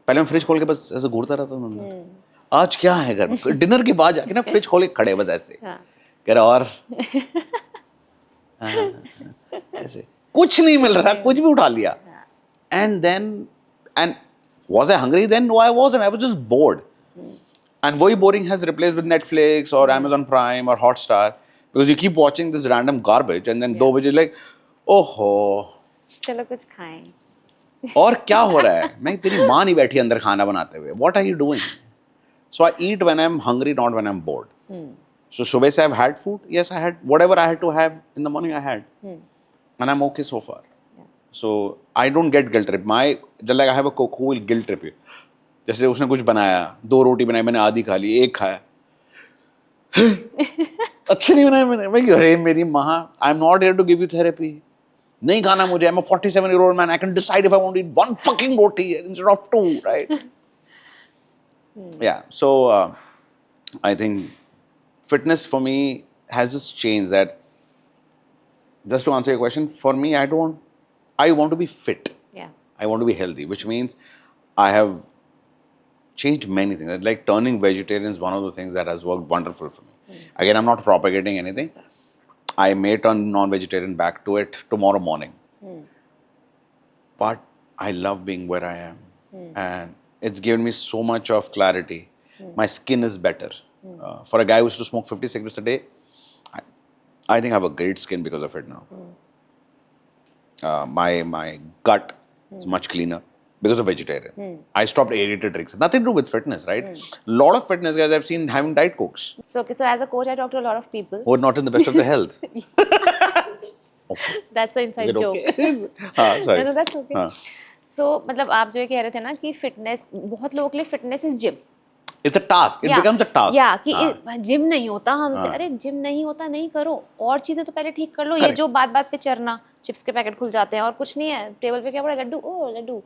पहले मैं fridge खोल के बस ऐसे घूरता रहता था अंदर. आज क्या है घर में? डिनर के बाद जाके ना फ्रिज खोल के खड़े बस ऐसे कह रहा और ऐसे कुछ नहीं मिल रहा, कुछ भी उठा लिया. And was I hungry then? No, I wasn't. I was just bored. And वही boring has replaced with Netflix or Amazon Prime or Hotstar, because you keep watching this random garbage and then 2 बजे like, ओहो चलो कुछ खाएं. और क्या हो रहा है? मैं तेरी माँ नहीं बैठी अंदर खाना बनाते हुए. What are you doing? So I eat when I'm hungry, not when I'm bored. So सुबह से I've had food. Yes, I had whatever I had to have in the morning. I had, and I'm okay so far. So I don't get guilt trip. Just like I have a cook who will guilt trip you. जैसे उसने कुछ बनाया, 2 रोटी बनाई, मैंने आधी खा ली, 1 खाया. अच्छी नहीं बनाई मैंने. मैं अरे मेरी माँ, I'm not here to give you therapy. नहीं खाना मुझे. I'm a 47-year-old man. I can decide if I want to eat 1 fucking roti instead of 2, right? Yeah. So I think fitness for me has this change that, just to answer your question, for me, I want to be fit. Yeah. I want to be healthy, which means I have changed many things. Like turning vegetarian is one of the things that has worked wonderful for me. Again, I'm not propagating anything. I may turn non-vegetarian back to it tomorrow morning. But I love being where I am. And it's given me so much of clarity. My skin is better. For a guy who used to smoke 50 cigarettes a day, I think I have a great skin because of it now. My gut is much cleaner because of vegetarian. I stopped aerated drinks. Nothing to do with fitness, right? A lot of fitness guys I've seen having diet cokes. So, okay, so as a coach, I talk to a lot of people. Who are not in the best of their health. That's an inside joke. Okay? Sorry. No, that's okay. So, मतलब आप जो ये कह रहे थे ना कि fitness, बहुत लोगों के लिए fitness is gym. It's a task. It becomes a task. या कि जिम नहीं होता हमसे. अरे जिम नहीं होता, नहीं करो. और चीजें तो पहले ठीक कर लो. ये जो बात पे चरना, चिप्स के पैकेट खुल जाते हैं और कुछ नहीं है, टेबल पे क्या पड़ा, लड्डू, ओ लड्डू.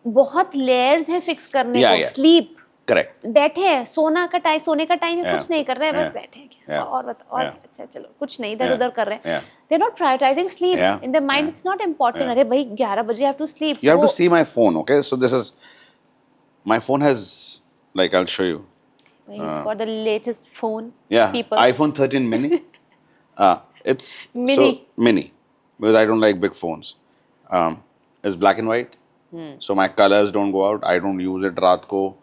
बहुत लेयर्स हैं फिक्स करने को. स्लीप, करेक्ट, बैठे हैं, सोने का टाइम है, कुछ नहीं कर रहे हैं, बस बैठे हैं. क्या और बता, और अच्छा चलो कुछ नहीं, इधर उधर कर रहे हैं. They're not prioritizing sleep. In their mind it's not important. अरे भाई 11 बजे you have to sleep. You have to see my phone, okay? So this is, my phone has, like, I'll show you. He's got the latest phone. Yeah, people. iPhone 13 mini. It's mini. So mini, because I don't like big phones. It's black and white, so my colors don't go out. I don't use it raat ko.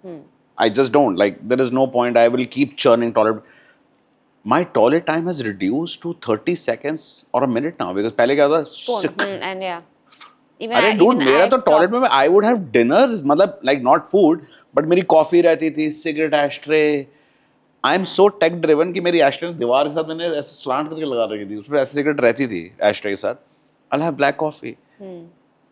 I just don't. Like, there is no point. I will keep churning toilet. My toilet time has reduced to 30 seconds or a minute now, because पहले क्या था? Phone. And yeah. अरे dude, मेरा तो toilet में I would have dinners, मतलब like not food, but मेरी coffee रहती थी, cigarette ashtray. I am so tech driven कि मेरी एस्ट्रे दीवार के साथ मैंने ऐसे स्लांट करके लगा रखी थी, उसमें ऐसे सिगरेट रहती थी एस्ट्रे के साथ. I'll have black coffee. Hmm.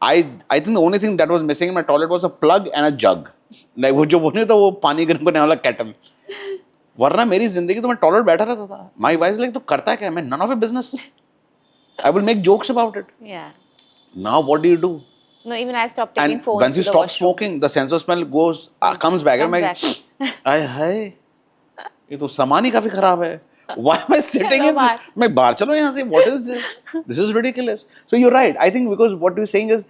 I think the only thing that was missing in my toilet was a plug and a jug. Like वो जो बोलने था वो पानी गर्म करने वाला kettle. वरना मेरी जिंदगी तो मैं टॉयलेट बैठा रहता था. My wife is like तू करता क्या? मैं none of your business. I will make jokes about it. Yeah. Now what do you do? No, even I've stopped taking And phones once you to the stop washroom. smoking, the sense of smell comes back. And Comes I'm like, आय हाय, ये तो सामान ही काफी खराब है. Why am I sitting चलो in? बाहर. मैं बाहर चलो यहाँ से. What is this? This is ridiculous. So you're right. I think because what you're saying is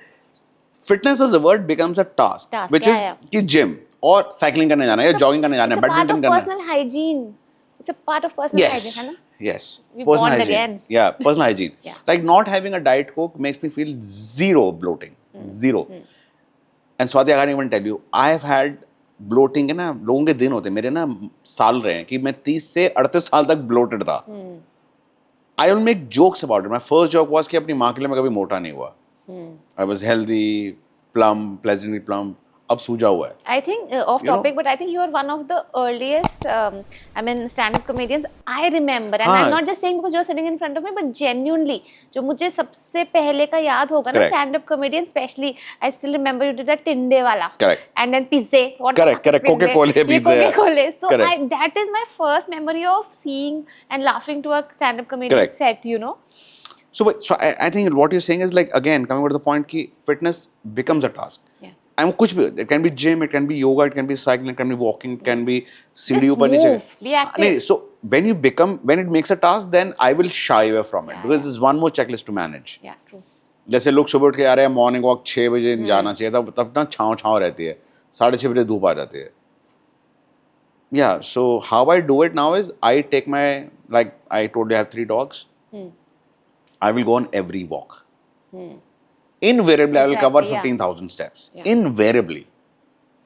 fitness as a word becomes a task, Task, which yeah, is yeah. कि gym और cycling करने जाना है या jogging करने जाना है, It's a part badminton of करना है. personal hygiene. It's a part of personal hygiene, Yes. है ना? Yes. We Personal bond hygiene. again. Yeah, personal hygiene. Yeah. Like not having a diet coke makes me feel zero bloating. Zero. And Swati, I can't even tell you, I've had bloating के ना लोगों के दिन होते हैं, मेरे ना साल रहे हैं कि मैं 30 से 38 साल तक bloated था. I will make jokes about it. My first joke was कि अपनी माँ के लिए मैं कभी मोटा नहीं हुआ. I was healthy, plump, pleasantly plump. अब सूजा हुआ है. I think off You know? topic, but I think you are one of the earliest, I mean, stand-up comedians I remember, and हाँ. I'm not just saying because you're sitting in front of me, but genuinely, जो मुझे सबसे पहले का याद होगा ना Correct. stand-up comedian, especially I still remember you did that Tinde वाला. Correct. And then pizze. What the Correct, fuck is correct. pizze? Coca-Cola ये pizza है. Coca-Cola. So Correct. that is my first memory of seeing and laughing to a stand-up comedian Correct. set, you know. So I think what you're saying is like again coming back to the point कि fitness becomes a task. Yeah. I'm कुछ भी. It can be gym, it can be yoga, it can be cycling, it can be walking, it can be सीढ़ी Just ऊपर नीचे. move, be active. नहीं, so when it makes a task, then I will shy away from it Yeah, because yeah. there's one more checklist to manage. Yeah, true. जैसे लोग सुबह उठ के आ रहे हैं मॉर्निंग वॉक 6 बजे जाना चाहिए तब ना छाँव रहती है 6:30 बजे धूप आ जाती है. Yeah, so how I do it now is I take my, like I told you I have 3 dogs. I will go on every walk. Invariably, I will cover Exactly, yeah. 15,000 steps. Yeah. Invariably.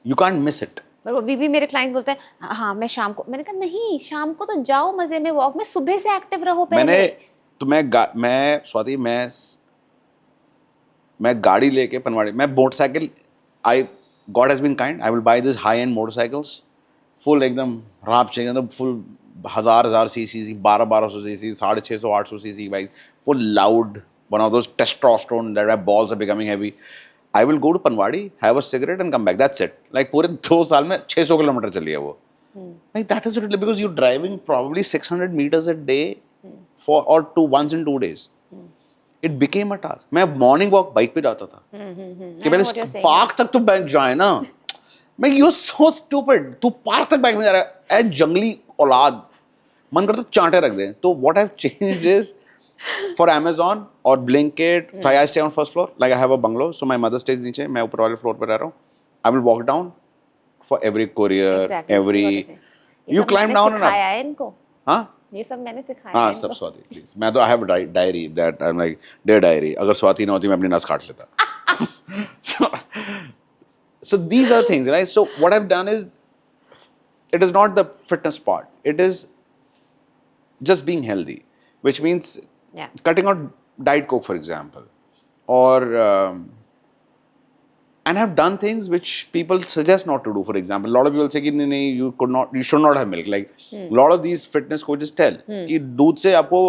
You can't miss it. पर अभी भी मेरे clients बोलते हैं हाँ मैं शाम को, मैंने कहा नहीं शाम को तो जाओ मजे में वॉक में, सुबह से एक्टिव रहो पहले. मैं स्वाति मैं गाड़ी लेके पनवाड़ी मैं motorcycle God has been kind. I will buy these high end motorcycles, full एकदम राप चाहिए एकदम full 1000 cc 1200 cc 650 800 cc bike, full loud, one of those testosterone that my balls are becoming heavy. I will go to Panwadi, have a cigarette and come back. That's it. Like पूरे 2 साल में 600 kilometre चली है वो. Like that is ridiculous because you're driving probably 600 meters a day once in 2 days. It became a task. मैं morning walk bike पे जाता था कि पहले पार्क तक तो बाइक जाए ना. मैं यू सो स्टूपिड, तू पार्क तक बाइक में जा रहा है ए जंगली औलाद. मन करता चांटे रख दे. तो what I have changed is for Amazon or Blinkit, so I stay on first floor. Like I have a bungalow, so my mother stays नीचे, मैं ऊपर वाले floor पे रह रहा हूँ. I will walk down for every courier, Exactly, every. ये You सब climb मैंने down and up. सिखाया है इनको. हाँ? ये सब मैंने सिखाया हाँ है सब इनको. स्वाति प्लीज. मैं तो I have a diary that I'm like dear diary. अगर स्वाति ना होती मैं अपनी नस काट लेता. So these are things, right? So what I've done is, it is not the fitness part. It is just being healthy, which means cutting out diet coke, for example, or and I've done things which people suggest not to do. For example, a lot of people say कि you should not have milk. Like a lot of these fitness coaches tell कि दूध से आपको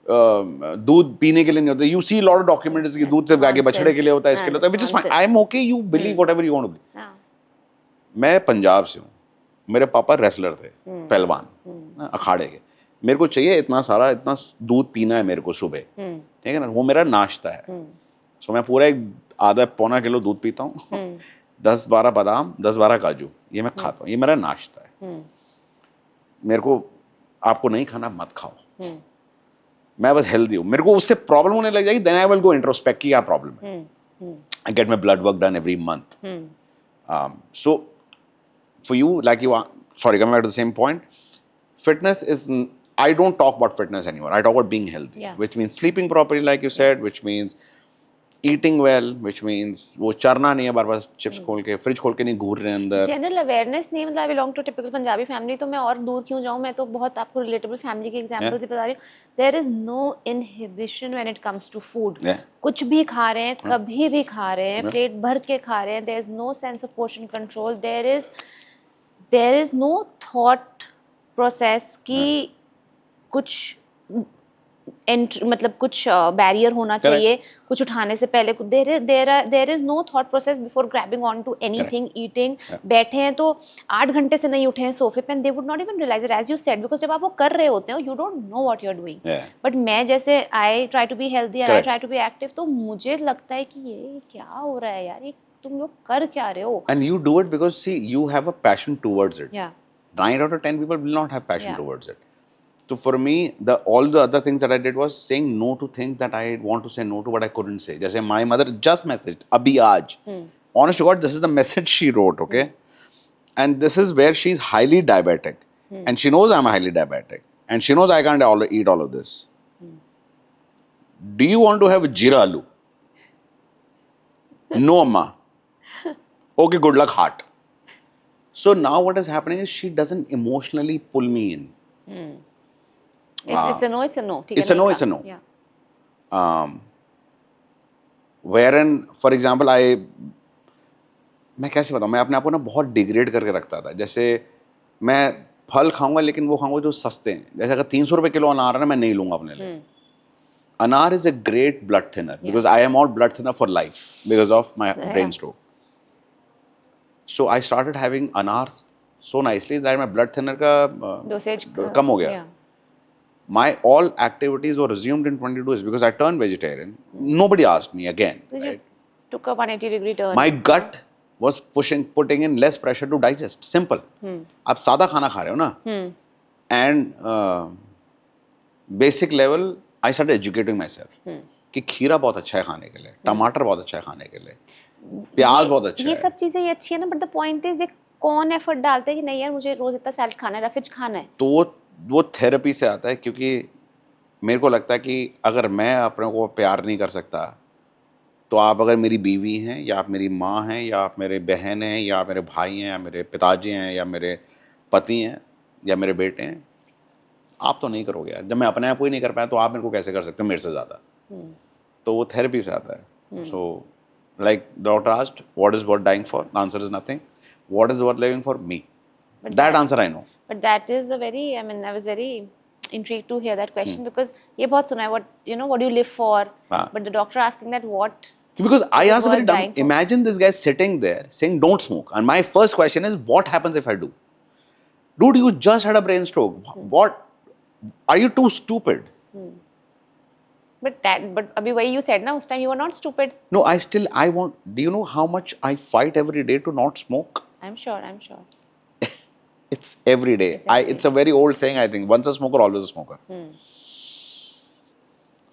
दूध पीने के लिए नहीं होता. You see a lot of documentaries कि दूध सिर्फ गाय के बछड़े के लिए होता है, इसके लिए होता है, which is fine. I'm okay. You believe whatever you want to believe. मैं पंजाब से हूँ. मेरे पापा रेसलर थे, पहलवान, अखाड़े के. मेरे को चाहिए इतना दूध पीना है मेरे को सुबह, ठीक है ना. वो मेरा नाश्ता है. सो मैं पूरा 1.5 पौना किलो दूध पीता हूँ. 10-12 बादाम, 10-12 काजू, ये मैं खाता हूँ. ये मेरा नाश्ता है. मेरे को आपको नहीं खाना मत खाओ. मैं बस हेल्दी हूँ. मेरे को उससे प्रॉब्लम होने लग जाएगी, then I will go introspect की क्या प्रॉब्लम है. I get my blood work done every month. So for you, like you, sorry, coming back to the same point, fitness is, I don't talk about fitness anymore. I talk about being healthy, which means sleeping properly, like you said, which means eating well, which means वो चरना नहीं है बार बार chips खोल के, fridge खोल के नहीं घूर रहे अंदर. जनरल अवेयरनेस नहीं, मतलब I belong to typical Punjabi family, तो मैं और दूर क्यों जाऊँ. मैं तो बहुत आपको रिलेटेबल फैमिली के एग्जांपल्स ही बता रही हूँ. There is no inhibition when it comes to food. कुछ भी खा रहे हैं, कभी भी खा रहे हैं, प्लेट भर के खा रहे हैं. There is no sense of portion control. There is no thought process कि कुछ मतलब कुछ बैरियर होना चाहिए, कुछ उठाने से पहले there is no thought process before grabbing on to anything, eating. बैठे हैं तो 8 घंटे से नहीं उठे हैं सोफे पे, they would not even realise it as you said, because जब आप वो कर रहे होते हो you don't know what you are doing. But मैं जैसे I try to be healthy and I try to be active, तो मुझे लगता है कि ये क्या हो रहा है यार, ये तुम लोग कर क्या रहे हो? And you do it because see, you have a passion towards it. Yeah. 9 out of 10 people will not have passion Yeah. towards it. So for me, all the other things that I did was saying no to things that I want to say no to, but I couldn't say. Jaise my mother just messaged, "Abhi aaj." Honest to God, this is the message she wrote. Okay, and this is where she's highly diabetic, and she knows I'm highly diabetic, and she knows I can't eat all of this. Do you want to have jeera aloo? No, amma. Okay, good luck, heart. So now what is happening is she doesn't emotionally pull me in. It's a no, it's a no. ठीक है, It's a नहीं no, खा। it's a no. Yeah. Wherein, for example, मैं कैसे बताऊँ, मैं अपने आप को ना बहुत डिग्रेड करके रखता था। जैसे मैं फल खाऊंगा लेकिन वो खाऊंगा जो सस्ते हैं। जैसे अगर 300 रुपये किलो अनार है ना, मैं नहीं लूंगा अपने लिए। अनार is a great blood thinner because I am on blood thinner for life because of my brain stroke. So I started having अनार so nicely that my blood thinner का Dosage कम हो गया। My all activities were resumed in 22 days because I turned vegetarian. Nobody asked me again. Right? Took a 180-degree turn. My gut was putting in less pressure to digest. Simple. आप सादा खाना खा रहे हो ना, and basic level I started educating myself कि खीरा बहुत अच्छा है खाने के लिए, टमाटर बहुत अच्छा है खाने के लिए, प्याज बहुत अच्छा है। ये सब चीजें अच्छी है ना, बट द पॉइंट इज, कौन एफर्ट डालता है कि नहीं यार मुझे रोज इतना सैलेड खाना है, रफिज खाना है? तो वो थेरेपी से आता है, क्योंकि मेरे को लगता है कि अगर मैं अपने को प्यार नहीं कर सकता, तो आप अगर मेरी बीवी हैं, या आप मेरी माँ हैं, या आप मेरे बहन हैं, या आप मेरे भाई हैं, या मेरे पिताजी हैं, या मेरे पति हैं, या मेरे बेटे हैं, आप तो नहीं करोगे यार। जब मैं अपने आप को ही नहीं कर पाया तो आप मेरे को कैसे कर सकते हो मेरे से ज़्यादा? तो वो थेरेपी से आता है। So like doctor asked what is worth dying for, the answer is nothing, what is worth living for me, that answer I know. But that is a very, I mean I was very intrigued to hear that question because ये बहुत सुना है, what you know, what do you live for, but the doctor asking that what, because I asked a very dumb, imagine this guy sitting there saying don't smoke, and my first question is what happens if I do? Dude, you just had a brain stroke. What, are you too stupid? But abhi wahi you said na, us time you were not stupid. No, I want, do you know how much I fight every day to not smoke? I'm sure. It's every day. It's a very old saying, I think. Once a smoker, always a smoker.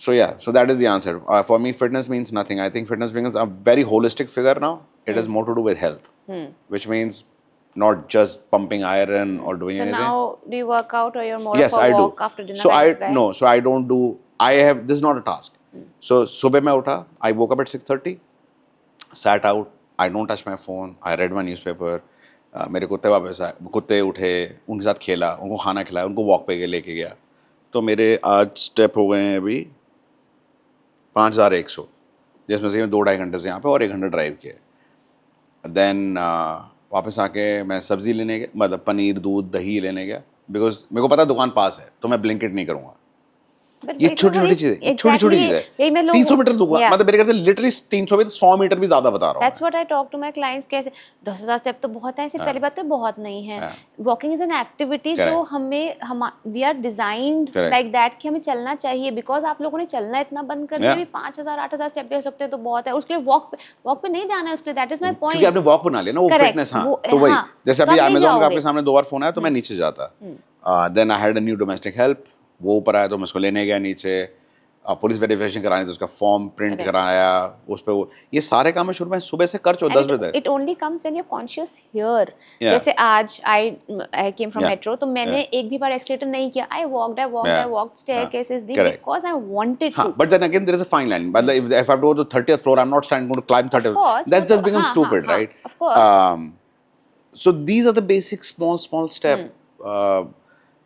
So yeah, so that is the answer. For me, fitness means nothing. I think fitness becomes a very holistic figure now. It has more to do with health, which means not just pumping iron or doing anything. So now, do you work out, or you're more yes, of a I walk do. after dinner? So I don't do. I have, this is not a task. So सुबह मैं उठा, I woke up at 6:30, sat out. I don't touch my phone. I read my newspaper. मेरे कुत्ते वापस आए, कुत्ते उठे, उनके साथ खेला, उनको खाना खिलाया, उनको वॉक पे लेके गया। तो मेरे आज स्टेप हो गए हैं अभी 5100, जिसमें से 2-2.5 घंटे से यहाँ पे और 1 घंटा ड्राइव किया। देन वापस आके मैं सब्ज़ी लेने गया, मतलब पनीर, दूध, दही लेने गया, बिकॉज मेरे को पता है दुकान पास है, तो मैं ब्लिंकिट नहीं करूँगा। ये छोटी-छोटी चीज़ें, छोटी-छोटी चीज़ें। 300 मीटर दूंगा, मतलब मेरे घर से लिटरली 300 में 100 मीटर भी ज़्यादा बता रहा हूँ। That's what I talk to my clients, कैसे 10,000 स्टेप तो बहुत है, इससे पहली बात तो बहुत नहीं है। वॉकिंग इज एन एक्टिविटी जो we are designed like that कि हमें चलना चाहिए, बिकॉज आप लोगों ने चलना इतना बंद कर दिया, भी 5,000 8,000 स्टेप भी हो सकते हैं तो बहुत है, उसके लिए वॉक पे नहीं जाना है, उसके लिए दैट इज माय पॉइंट। क्योंकि आपने वॉक बना लिया ना, वो फिटनेस। हाँ, तो वही जैसे अभी अमेज़न का आपके सामने 2 बार फोन आया तो मैं नीचे जाता, then I had a new domestic help, वो ऊपर आया तो मैं उसको लेने गया नीचे, पुलिस वेरिफिकेशन करानी तो उसका फॉर्म प्रिंट कराया, उस पे वो ये सारे काम मैं शुरू में सुबह से कर चो 10 बजे तक। It only comes when you are conscious here. जैसे आज आई केम फ्रॉम मेट्रो, तो मैंने एक भी बार एस्केलेटर नहीं किया, I walked staircases because I wanted to. But then again there is a fine line, मतलब if I have to go to 30th floor, I am not standing to climb 30th, that's just become stupid, right? Of course. So these are the basic small step.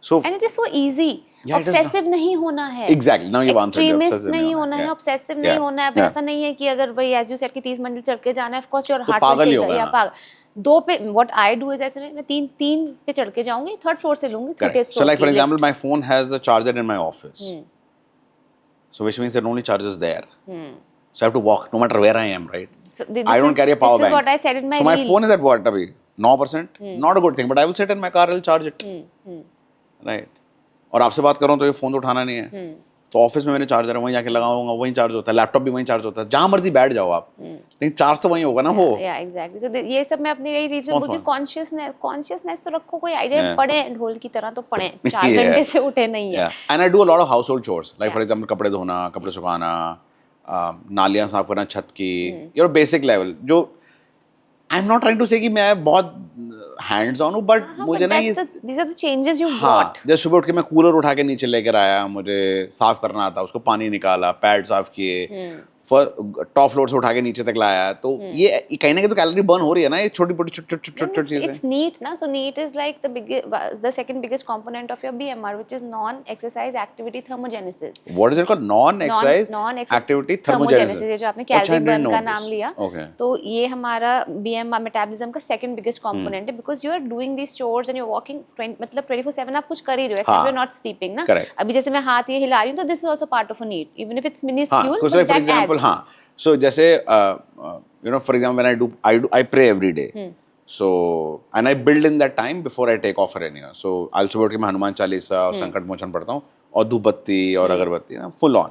So and it is so easy. Obsessive नहीं होना है। Exactly. Now you've answered. Extremist नहीं होना है, obsessive नहीं होना है। ऐसा नहीं है कि अगर भाई एज यू सेड कि 30 मंजिल चढ़ के जाना है, of course your heart will take या पागल। 2 पे व्हाट आई डू इज, ऐसे में मैं 3 पे चढ़ के जाऊंगी, 3rd फ्लोर से लूंगी, 30th floor. So like for example, my phone has a charger in my office. So which means there are only charges there. Hmm. So I have to walk no matter where I am, right? So this I don't is, carry a power this bank. is what I said in my So my reel. phone is at what abhi? 9%. Not a good thing, but I will sit in my car, I'll charge it. Right. और आपसे बात कर रहा हूँ तो ये phone तो उठाना नहीं है. तो ऑफिस में मैंने चार्जर है, वहीं जाके लगाऊंगा, वहीं चार्ज होता है, लैपटॉप भी वहीं चार्ज होता है, जहाँ मर्जी बैठ जाओ आप, लेकिन चार्ज तो वहीं होगा ना वो. या एग्जैक्टली. तो ये सब मैं अपनी यही रीजन बोलती हूँ, कॉन्शियसनेस तो रखो, कोई आइडिया Yeah. पढ़े ढोल की तरह तो पढ़े, 4 Yeah. घंटे से उठे नहीं है. Yeah. And I do a lot of household chores, like Yeah. for example कपड़े धोना, कपड़े सुखाना, नालियाँ साफ करना, छत की, you know basic level. जो I'm not trying to say कि मैं बहुत hands on हूँ, but मुझे ना ये these are the changes you हाँ, brought. जैसे सुबह उठ के मैं कूलर उठा के नीचे लेकर आया, मुझे साफ करना आता, उसको पानी निकाला, पैड साफ किए, टॉप फ्लोर से उठा के नीचे तक लाया, तो ये कहीं ना कहीं तो कैलोरी बर्न हो रही है ना, ये छोटी छोटी चीजें. It's NEAT ना, so NEAT is like the second biggest component of your BMR, which is non-exercise activity thermogenesis. What is it called? Non-exercise activity thermogenesis. ये जो आपने कैलोरी बर्न का नाम लिया, Okay. तो ये हमारा BMR मेटाबॉलिज्म का second biggest component है, because you are doing these chores and you're walking मतलब 24/7 आप कुछ कर ही रहे हो, except you're not sleeping ना. Correct. अभी जैसे मैं हाथ ये हिला रही हूँ, तो this is also part of a NEAT, even if it's minuscule, कुछ but for that example, adds. हाँ. So जैसे you know, for example, when I pray every day. So and I build in that time before I take off for anywhere. So I'll सुबह उठ के मैं हनुमान चालीसा और संकट मोचन पढ़ता हूँ और धूप बत्ती और अगरबत्ती ना full on.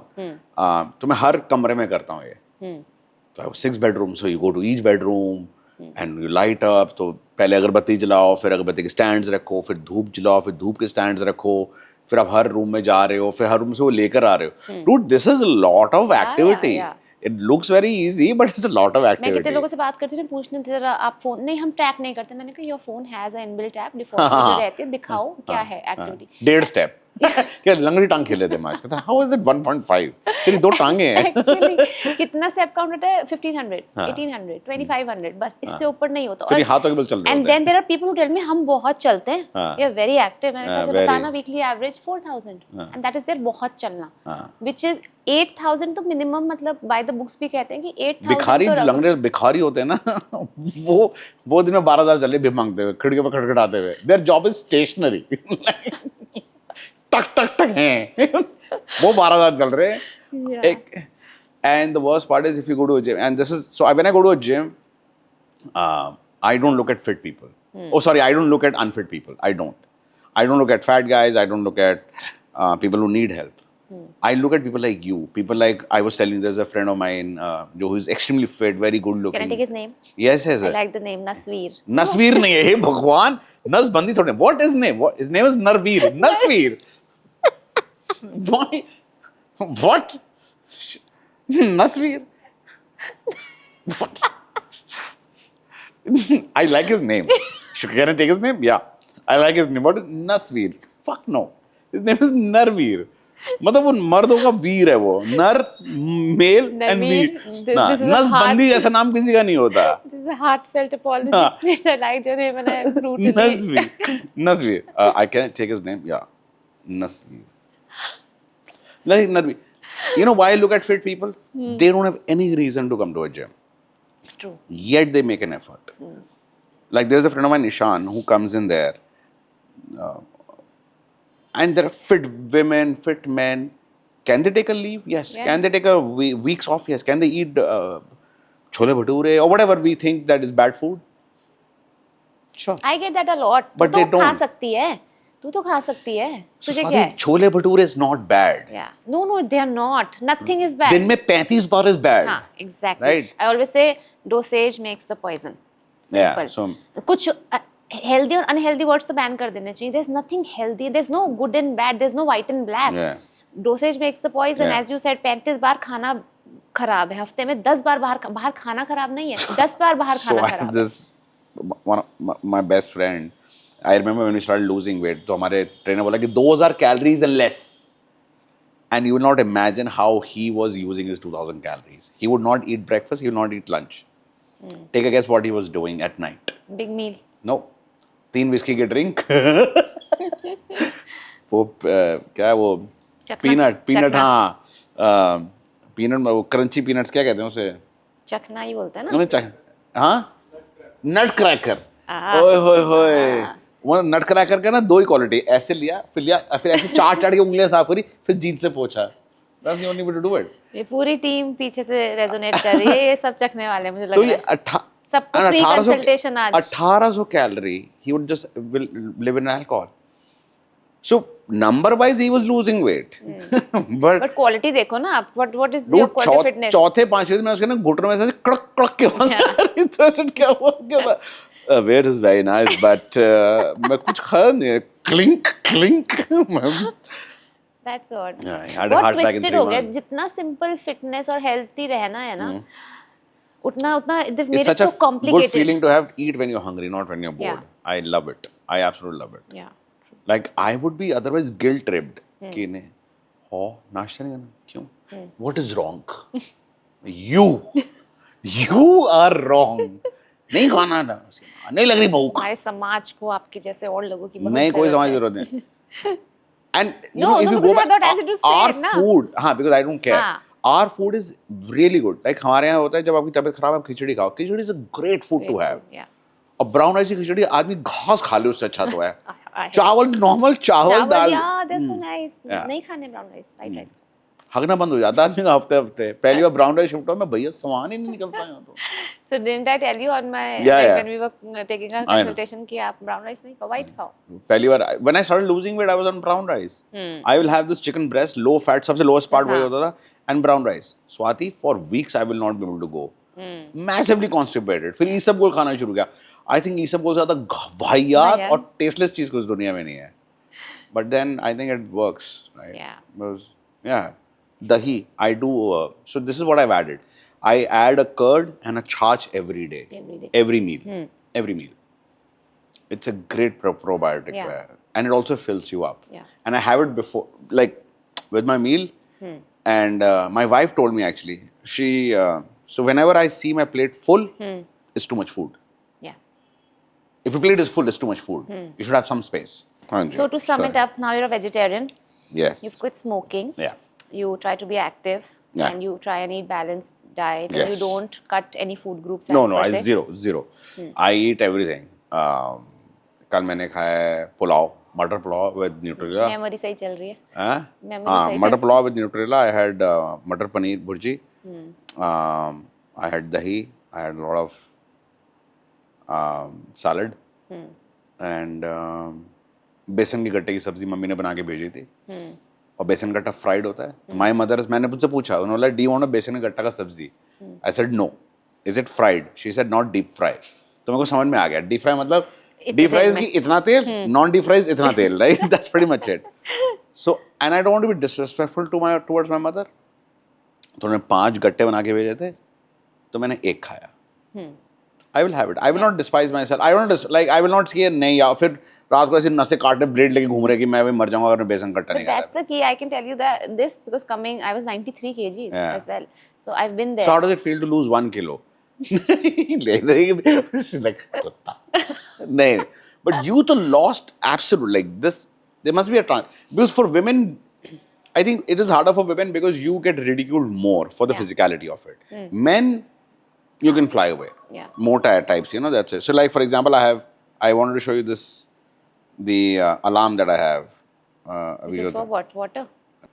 तो मैं हर कमरे में करता हूँ ये. तो I have 6 bedrooms, so you go to each bedroom and you light up. तो पहले अगरबत्ती जलाओ, फिर अगरबत्ती के स्टैंड्स रखो, फिर धूप जलाओ, फिर धूप के स्टैंड्स रखो, फिर आप हर रूम में जा रहे हो, फिर हर रूम से वो लेकर आ रहे हो. Dude, this is a lot of activity. yeah. It looks very easy, but it's a lot of मैं activity. कितने लोगों से बात करती हूँ, पूछने जरा आप फोन नहीं, हम ट्रैक नहीं करते. मैंने कहा your phone has a inbuilt app, default जो रहती है, दिखाओ क्या है एक्टिविटी. 1.5 स्टेप. क्या लंगड़ी टांग खेले थे मैच. कहता हाउ इज इट 1.5? तेरी 2 टांगे हैं. एक्चुअली कितना स्टेप काउंट होता है? 1500, 1800, 2500, बस इससे ऊपर नहीं होता. फिर हाथों के बल चल रहे and then there are people who tell me हम बहुत चलते हैं, वी आर वेरी एक्टिव. मैंने कहा बताना weekly average 4000, and that is their बहुत चलना, व्हिच इज 8000 तो मिनिमम, मतलब बाय द बुक्स भी कहते हैं कि 8000. भिखारी जो लंगड़े भिखारी होते हैं ना वो दिन में 12000 चले भी मांगते हुए, खिड़की पर खटखटाते हुए. Their job is stationary. टक टक टक हैं. वो 12000 चल रहे हैं. एक and the worst part is if you go to a gym, and this is so when I go to a gym, I don't look at fit people. Oh sorry, I don't look at unfit people. I don't look at fat guys. I don't look at people who need help. I look at people like you, people like I was telling, there's a friend of mine who is extremely fit, very good looking. Can I take his name? Yes. I like the name Nasveer. Nasveer नहीं है, हे भगवान, नसबंदी थोड़े. What is name? His name is Narveer. Nasveer. Why? What? Nasveer. What? I like his name. Can I take his name? Yeah. I like his name. What is Nasveer? Fuck no. His name is Narveer. मतलब वो मर्दों का वीर है वो. नर, male and वीर. नसबंदी जैसा नाम किसी का नहीं होता. This is a heartfelt apology. I like your name and I brutally. Nasveer. I can take his name. Yeah. Nasveer. Like Narveer. You know why I look at fit people? They don't have any reason to come to a gym. True. Yet they make an effort. Like there's a friend of mine, Nishan, who comes in there. And there are fit women, fit men. Can they take a leave? Yes. Yeah. Can they take a weeks off? Yes. Can they eat chole bhature or whatever we think that is bad food? Sure. I get that a lot. But तू they तो खा don't. सकती है. तू तो खा सकती है. तुझे Swati, क्या है? chole bhature is not bad. Yeah. No, they are not. Nothing is bad. दिन में 35 बार is bad. हाँ, exactly. Right. I always say dosage makes the poison. Simple. Yeah. So कुछ healthy और unhealthy words तो ban कर देने चाहिए. There's nothing healthy. There's no good and bad. There's no white and black. yeah. Dosage makes the poison. Yeah. As you said, 35 बार खाना खराब है. हफ्ते में 10 बार बाहर खाना खराब नहीं है. 10 बार बाहर So खाना I have खराब है. this one of my best friend. I remember when we started losing weight. तो हमारे trainer बोला कि 2000 calories and less. And you will not imagine how he was using his 2000 calories. He would not eat breakfast. He would not eat lunch. Take a guess what he was doing at night. Big meal. No. 3 whiskey के drink. वो क्या है वो peanut हाँ peanut वो crunchy peanuts क्या कहते हैं उसे? चखना ही बोलते हैं ना? नहीं हाँ नट क्रैकर. हाँ. ओए होए होए. वो नट क्रैकर का ना 2 ही क्वालिटी. ऐसे लिया फिर ऐसे चाट के उंगलियां साफ करी, फिर जींस से पोंछा. That's the only way to do it. ये पूरी टीम पीछे से रेजोनेट कर रही है, ये सब चखने वाले हैं मुझे लग So रहा ये है। सबको फ्री 1800 कंसल्टेशन आज। 1800 calorie, he would just will live in alcohol. So number wise he was losing weight. But but quality देखो ना आप, what is your dude, quality fitness? चौथे पांचवें दिन में उसके ना घुटनों में से ऐसे कड़क कड़क के आवाज आ रही थी। तो क्या हुआ क्या था? Weight is very nice, but मैं कुछ खाया नहीं, clink clink. That's odd. Yeah, I had a बहुत heart attack in ट्विस्टेड 3 हो गया। months. जितना सिंपल फिटनेस और हेल्थी रहना है ना, उतना उतना they've It's made it such a so complicated. good feeling to have eat when you're hungry, not when you're bored. Yeah. I love it. I absolutely love it. Yeah. Like I would be otherwise guilt tripped कि नहीं, हो नाश्ता नहीं करना, क्यों? What is wrong? You are wrong. नहीं खाना था, नहीं लग रही भूख, हमारे समाज को आपके जैसे और लोगों की बहुत नहीं कोई जरूरत समझ है। जरूरत नहीं. And you No, know, if no, you because go I thought back, I should our say it, na? food, हाँ, because I don't care. हाँ. Our food is really good. Like हमारे यहाँ होता है जब आपकी तबीयत खराब है आप खिचड़ी खाओ. खिचड़ी is a great food to have. Yeah. और ब्राउन राइस की खिचड़ी आदमी घास खा ले उससे अच्छा तो है. I hate चावल नॉर्मल चावल दाल. yeah, that's so nice. Yeah. नहीं खाने ब्राउन राइस, व्हाइट राइस। हगना बंद हो जाता है आदमी का हफ्ते हफ्ते. पहली बार ब्राउन राइस शिफ्ट हुआ मैं भैया सामान ही नहीं निकलता यहाँ तो. So didn't I tell you on my Yeah, yeah. when we were taking a I know. consultation कि आप ब्राउन राइस नहीं खाओ, व्हाइट खाओ। पहली बार when I started losing weight I was on brown rice. I will have this chicken breast, low fat, सबसे lowest part वही होता था, and brown rice. Swati, for weeks I will not be able to go. Massively constipated. फिर ईसबगोल खाना शुरू किया. I think isabgol से ज़्यादा वाहियात और tasteless चीज़ कुछ दुनिया में नहीं है. But then I think it works, right? Yeah. Because, yeah, dahi I do. So this is what I've added. I add a curd and a chach every day. Every day. Every meal. Every meal. It's a great probiotic. Yeah. And it also fills you up. Yeah. And I have it before, like with my meal. And my wife told me actually, she, so whenever I see my plate full, it's too much food. Yeah. If your plate is full, it's too much food. You should have some space. So to sum it up, now you're a vegetarian. Yes. You've quit smoking. Yeah. You try to be active. Yeah. And you try and eat balanced diet. Yes. And you don't cut any food groups. No, as no, per I se. zero. I eat everything. कल मैंने खाया है पुलाव, मटर pulao with Nutrela. Memory सही चल रही है। हाँ, Memory सही मटर pulao with Nutrela. I had मटर paneer bhurji. I had dahi. I had a lot of salad. And बेसन के गट्टे की सब्जी मम्मी ने बना के भेजी थी. और बेसन गट्टा फ्राइड होता है. माय मदर, मैंने मुझसे पूछा, उन्होंने बोला डी वांट बेसन गट्टा का सब्जी. I said no. Is it fried? She said not deep fry. तो मेरे को समझ में आ गया. डीप फ्राई मतलब डीप फ्राइज की इतना तेल, नॉन डीप फ्राइज इतना तेल, right? That's pretty much it. So and I don't want to be disrespectful towards my mother. तो उन्होंने 5 गट्टे बना के भेजे थे, तो मैंने एक खाया. I will have it. I will not despise my self. I don't like, I will not से नहीं, या फिर रात को ऐसे नसें काटने ब्लेड लेके घूम रहे कि मैं भी मर जाऊंगा अगर मैं बेसन कट्टा नहीं But खाया. that's the key. I can tell you that this because coming, I was 93 kgs Yeah. as well. So I've been there. So how does it feel to lose 1 kilo? Like kutta. No, but you to lost absolute like this. There must be a because for women, I think it is harder for women because you get ridiculed more for the physicality of it. Men, you can fly away. Yeah. More tired types, you know, that's it. So like for example, I wanted to show you this, the alarm that I have. Which is for what? Water?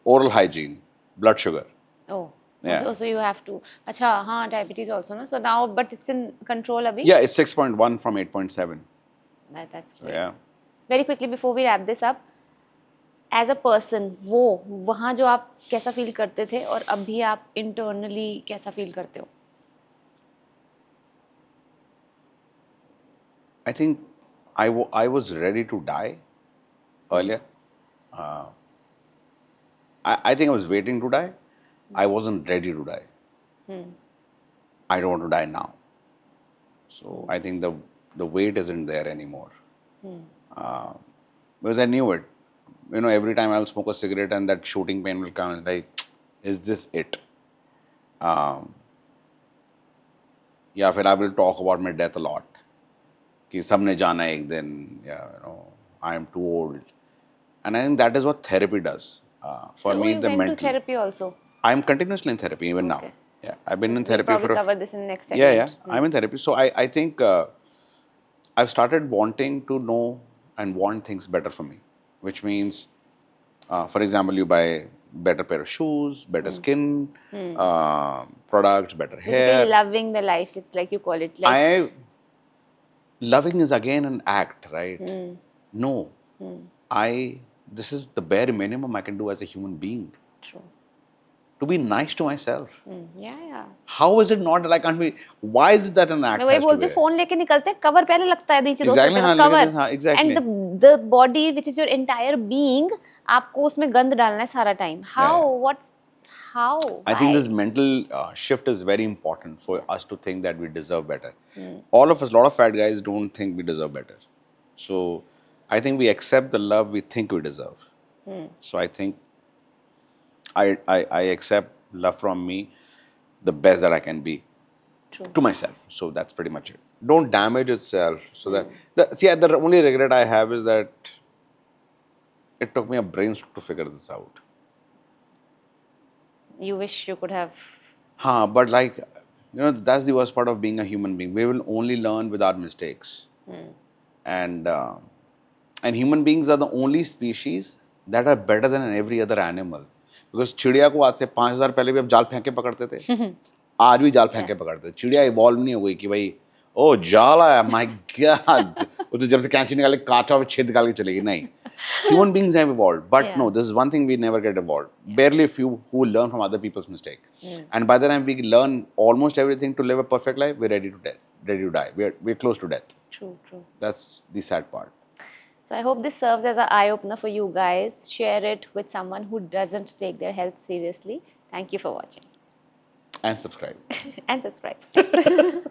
Oral hygiene, blood sugar. Oh. Yeah. So you have to. Acha, हाँ, diabetes also, no? So now, but it's in control abhi? Yeah, it's 6.1 from 8.7. That's So great. yeah. Very quickly before we wrap this up, as a person, वो वहाँ जो आप कैसा feel करते थे और अभी आप internally कैसा फील करते हो? I think I was ready to die earlier. I think I was waiting to die. I wasn't ready to die. I don't want to die now. So I think the weight isn't there anymore. Because I knew it. You know, every time I'll smoke a cigarette and that shooting pain will come, it's like, is this it? या फिर I will talk about my death a lot. कि सबने जाना है एक दिन, you know, I am too old. And I think that is what therapy does. For So me, you the went mental. to therapy also? I am continuously in therapy even now. Okay. Yeah, I've been in We'll therapy probably for cover this in the next segment. yeah. I'm in therapy. So I think I've started wanting to know and want things better for me, which means, for example, you buy better pair of shoes, better skin, products, better Basically, hair. loving the life. It's like you call it. Like, Loving is again an act, right? No, this is the bare minimum I can do as a human being. true. To be nice to myself. Yeah, yeah. How is it not like, can't be, why is it that an act मैं वही has to बोलती be हूँ, phone लेके निकलते हैं, cover पहले लगता है नीचे 200 Exactly, रुपए हाँ, का कवर, लेकिन हाँ, exactly. And the body which is your entire being, आपको उसमें गंद डालना है सारा time. How, what's, how, I think this mental shift is very important for us to think that we deserve better. All of us, a lot of fat guys don't think we deserve better. So I think we accept the love we think we deserve. So I think I accept love from me, the best that I can be. True. To myself. So that's pretty much it. Don't damage itself. So the only regret I have is that it took me a brainstorm to figure this out. You wish you could have. But like, that's the worst part of being a human being. We will only learn with our mistakes. And human beings are the only species that are better than every other animal. Because चिड़िया को आज से 5000 पहले भी अब जाल फेंक के पकड़ते थे. आज भी जाल फेंक के पकड़ते थे. चिड़िया इवॉल्व नहीं हो गई कि भाई ओ जाल आया, माय गॉड, वो तो जब से कैंची निकाले काटा और छेद निकाल के चलेगी. नहीं, human beings have evolved, but no, this is one thing we never get evolved. Barely a few who learn from other people's mistake. And by the time we learn almost everything to live a perfect life, we're ready to die. We're close to death. True, true. That's the sad part. So I hope this serves as an eye opener for you guys. Share it with someone who doesn't take their health seriously. Thank you for watching. And subscribe. And subscribe.